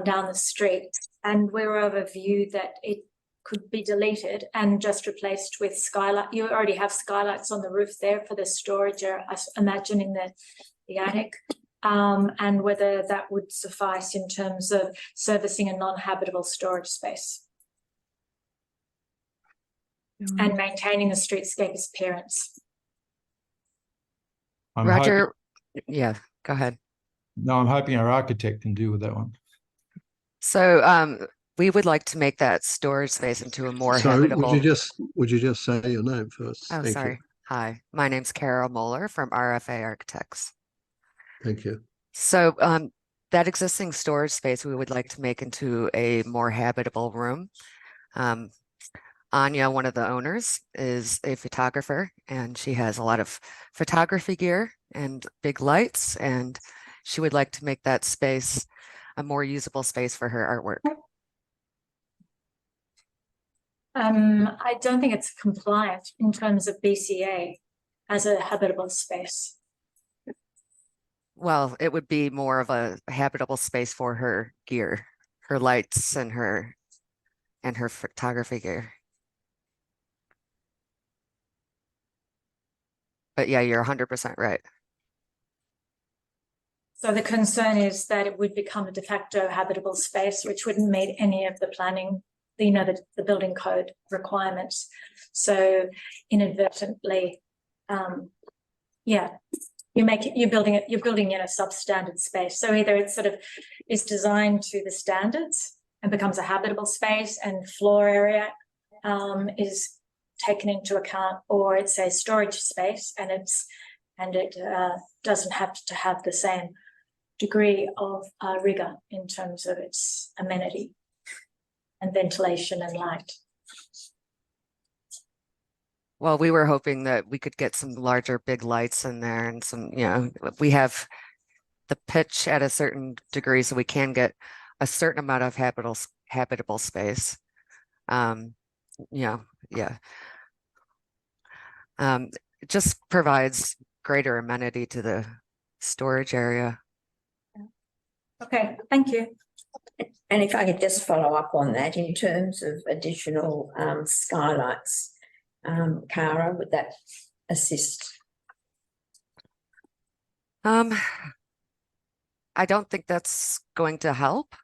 down the street. And we're of a view that it could be deleted and just replaced with skylight. You already have skylights on the roof there for the storage, I imagine, in the attic. And whether that would suffice in terms of servicing a non-habitable storage space and maintaining the streetscape appearance. Roger, yeah, go ahead. No, I'm hoping our architect can deal with that one. So we would like to make that storage space into a more habitable. Would you just say your name first? Oh, Thank sorry. you. Hi, my name's Carol Moeller from RFA Architects. Thank you. So that existing storage space we would like to make into a more habitable room. Anya, one of the owners, is a photographer, and she has a lot of photography gear and big lights, and she would like to make that space a more usable space for her artwork. I don't think it's compliant in terms of BCA as a habitable space. Well, it would be more of a habitable space for her gear, her lights and her photography gear. But yeah, you're 100% right. So the concern is that it would become a de facto habitable space, which wouldn't meet any of the planning, the building code requirements. So inadvertently, you're building in a substandard space. So either it sort of is designed to the standards and becomes a habitable space, and floor area is taken into account, or it's a storage space and it doesn't have to have the same degree of rigor in terms of its amenity and ventilation and light. Well, we were hoping that we could get some larger big lights in there, and some, we have the pitch at a certain degree, so we can get a certain amount of habitable space. It just provides greater amenity to the storage area. Okay, thank you. And if I could just follow up on that, in terms of additional skylights, Cara, would that assist? I don't think that's going to help,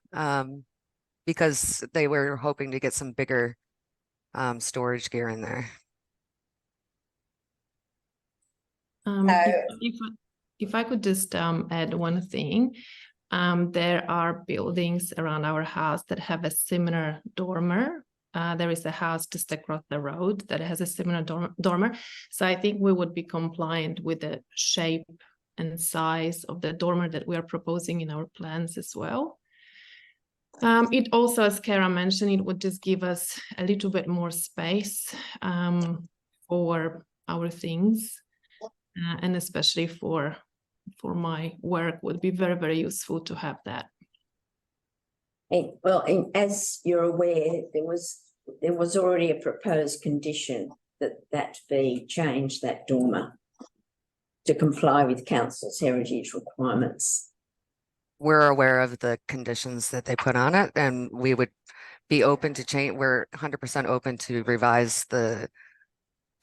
because they were hoping to get some bigger storage gear in there. If I could just add one thing, there are buildings around our house that have a similar dormer. There is a house just across the road that has a similar dormer. So I think we would be compliant with the shape and size of the dormer that we are proposing in our plans as well. It also, as Cara mentioned, it would just give us a little bit more space for our things, and especially for my work would be very, very useful to have that. Well, as you're aware, there was already a proposed condition that be changed, that dormer, to comply with council's heritage requirements. We're aware of the conditions that they put on it, and we would be open to change. We're 100% open to revise the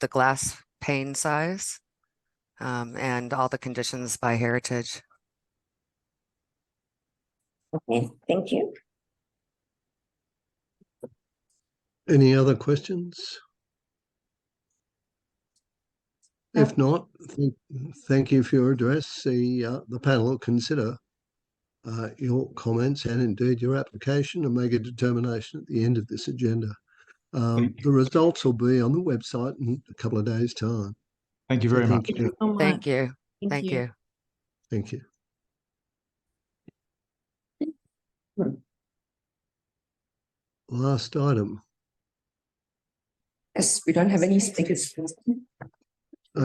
glass pane size and all the conditions by heritage. Okay, thank you. Any other questions? No. If not, thank you for your address. The panel will consider your comments and indeed your application and make a determination at the end of this agenda. The results will be on the website in a couple of days' time. Thank you very much. Thank you. Thank you. Thank you. Last item. Yes, we don't have any speakers.